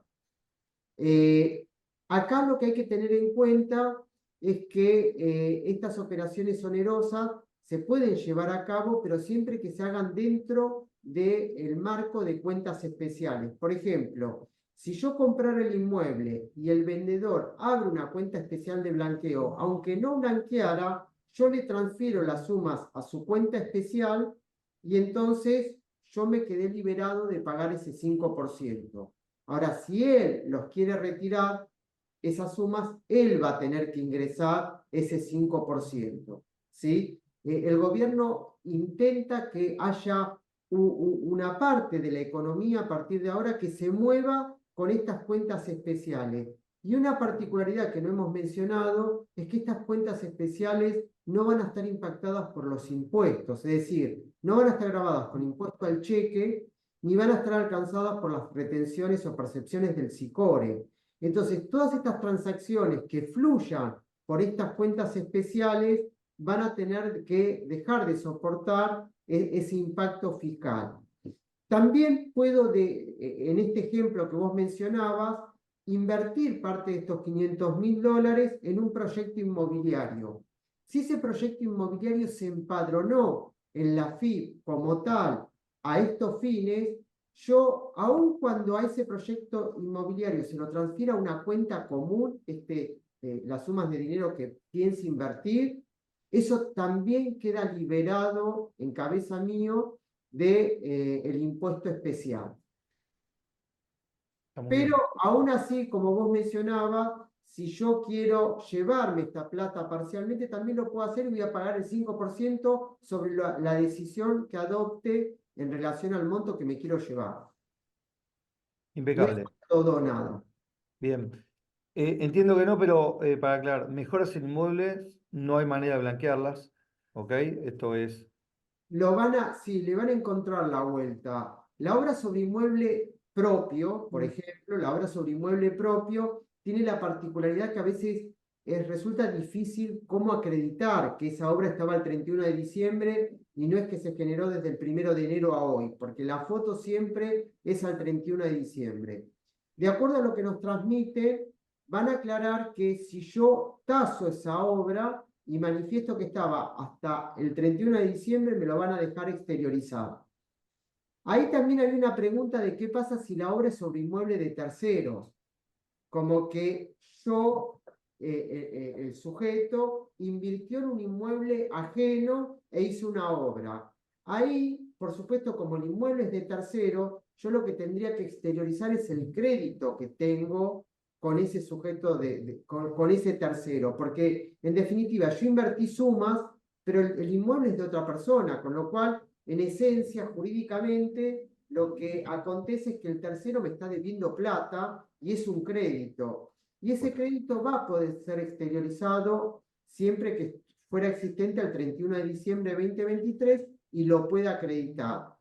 Acá lo que hay que tener en cuenta es que estas operaciones onerosas se pueden llevar a cabo, pero siempre que se hagan dentro del marco de cuentas especiales. Por ejemplo, si yo comprara el inmueble y el vendedor abre una cuenta especial de blanqueo, aunque no blanqueara, yo le transfiero las sumas a su cuenta especial y entonces yo me quedé liberado de pagar ese 5%. Ahora, si él los quiere retirar, esas sumas, él va a tener que ingresar ese 5%. ¿sí? El gobierno intenta que haya una parte de la economía a partir de ahora que se mueva con estas cuentas especiales. Y una particularidad que no hemos mencionado es que estas cuentas especiales no van a estar impactadas por los impuestos, es decir, no van a estar grabadas con impuesto al cheque, ni van a estar alcanzadas por las retenciones o percepciones del SICORE. Entonces, todas estas transacciones que fluyan por estas cuentas especiales van a tener que dejar de soportar ese impacto fiscal. También puedo, en este ejemplo que vos mencionabas, invertir parte de estos $500.000 en un proyecto inmobiliario. Si ese proyecto inmobiliario se empadronó en la FIP como tal a estos fines, yo, aun cuando a ese proyecto inmobiliario se lo transfiera a una cuenta común, las sumas de dinero que piense invertir, eso también queda liberado en cabeza mío del impuesto especial. Pero aún así, como vos mencionabas, si yo quiero llevarme esta plata parcialmente, también lo puedo hacer y voy a pagar el 5% sobre la decisión que adopte en relación al monto que me quiero llevar. No es Impecable. todo o nada. Bien. Entiendo que no, pero para aclarar, mejoras en inmuebles, no hay manera de blanquearlas, ¿ok? Esto es... Sí, le van a encontrar la vuelta. La obra sobre inmueble propio, por ejemplo, la obra sobre inmueble propio tiene la particularidad que a veces resulta difícil cómo acreditar que esa obra estaba el 31 de diciembre y no es que se generó desde el 1 de enero a hoy, porque la foto siempre es al 31 de diciembre. De acuerdo a lo que nos transmite, van a aclarar que si yo taso esa obra y manifiesto que estaba hasta el 31 de diciembre, me lo van a dejar exteriorizado. Ahí también hay una pregunta de qué pasa si la obra es sobre inmueble de terceros, como que yo, el sujeto, invirtió en un inmueble ajeno e hizo una obra. Ahí, por supuesto, como el inmueble es de tercero, yo lo que tendría que exteriorizar es el crédito que tengo con ese sujeto, con ese tercero, porque en definitiva yo invertí sumas, pero el inmueble es de otra persona, con lo cual, en esencia, jurídicamente, lo que acontece es que el tercero me está debiendo plata y es un crédito. Y ese crédito va a poder ser exteriorizado siempre que fuera existente al 31 de diciembre de 2023 y lo pueda acreditar.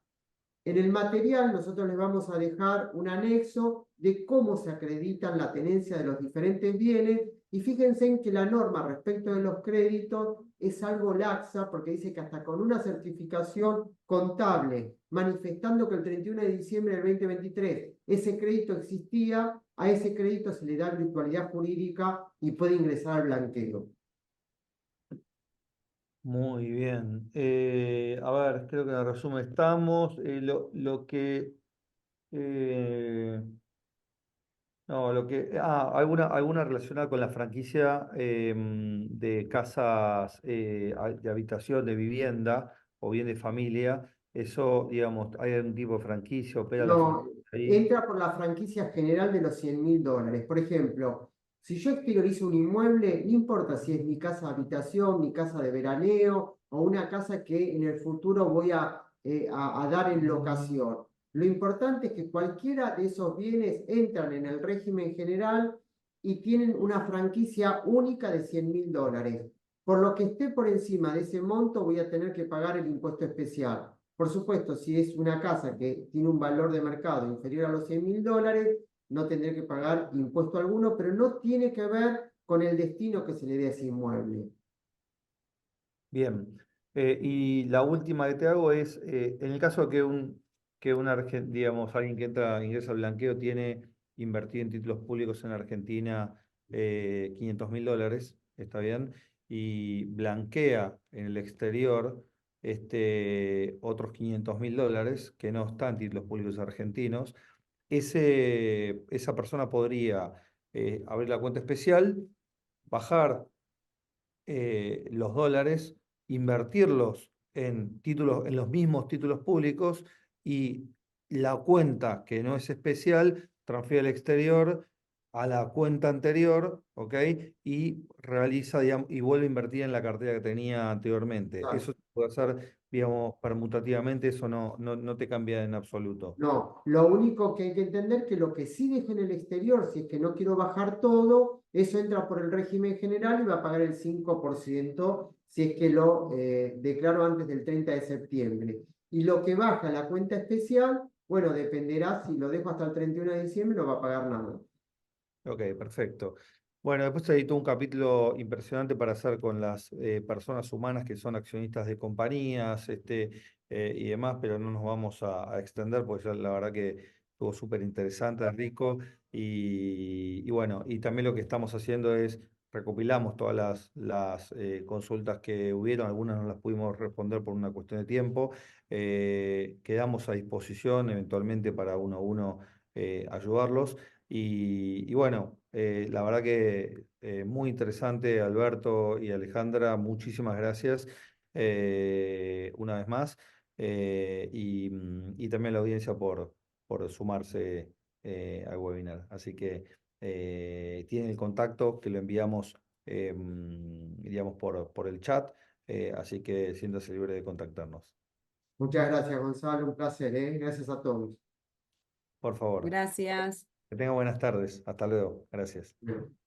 En el material nosotros les vamos a dejar un anexo de cómo se acreditan la tenencia de los diferentes bienes y fíjense en que la norma respecto de los créditos es algo laxa porque dice que hasta con una certificación contable manifestando que el 31 de diciembre del 2023 ese crédito existía, a ese crédito se le da virtualidad jurídica y puede ingresar al blanqueo. Muy bien. A ver, creo que en el resumen estamos. Alguna relacionada con la franquicia de casas de habitación, de vivienda o bien de familia. Eso, digamos, ¿hay algún tipo de franquicia? ¿Opera la No, franquicia ahí? entra por la franquicia general de los $100.000. Por ejemplo, si yo exteriorizo un inmueble, no importa si es mi casa de habitación, mi casa de veraneo o una casa que en el futuro voy a dar en locación. Lo importante es que cualquiera de esos bienes entran en el régimen general y tienen una franquicia única de $100.000. Por lo que esté por encima de ese monto, voy a tener que pagar el impuesto especial. Por supuesto, si es una casa que tiene un valor de mercado inferior a los $100.000, no tendré que pagar impuesto alguno, pero no tiene que ver con el destino que se le dé a ese inmueble. Bien. Y la última que te hago es, en el caso que digamos, alguien que ingresa al blanqueo tiene invertido en títulos públicos en Argentina $500.000, ¿está bien? Y blanquea en el exterior otros $500.000 que no están en títulos públicos argentinos, esa persona podría abrir la cuenta especial, bajar los dólares, invertirlos en títulos, en los mismos títulos públicos y la cuenta que no es especial transfiere al exterior a la cuenta anterior, ¿ok? Y realiza, digamos, y vuelve a invertir en la cartera que tenía anteriormente. Claro. Eso se puede hacer, digamos, permutativamente, eso no te cambia en absoluto. No, lo único que hay que entender que lo que sí deje en el exterior, si es que no quiero bajar todo, eso entra por el régimen general y va a pagar el 5% si es que lo declaro antes del 30 de septiembre. Y lo que baja la cuenta especial, bueno, dependerá si lo dejo hasta el 31 de diciembre, no va a pagar nada. Ok, perfecto. Bueno, después hay todo un capítulo impresionante para hacer con las personas humanas que son accionistas de compañías y demás, pero no nos vamos a extender porque ya la verdad que estuvo súper interesante, rico. Y bueno, y también lo que estamos haciendo es recopilamos todas las consultas que hubieron, algunas no las pudimos responder por una cuestión de tiempo. Quedamos a disposición eventualmente para uno a uno ayudarlos. Y bueno, la verdad que muy interesante, Alberto y Alejandra, muchísimas gracias una vez más y también a la audiencia por sumarse al webinar. Así que tienen el contacto que lo enviamos, digamos, por el chat, así que siéntase libre de contactarnos. Muchas gracias, Gonzalo, un placer, ¿eh? Gracias a todos. Por favor, Gracias. que tengan buenas tardes. Hasta luego. Gracias. Bien.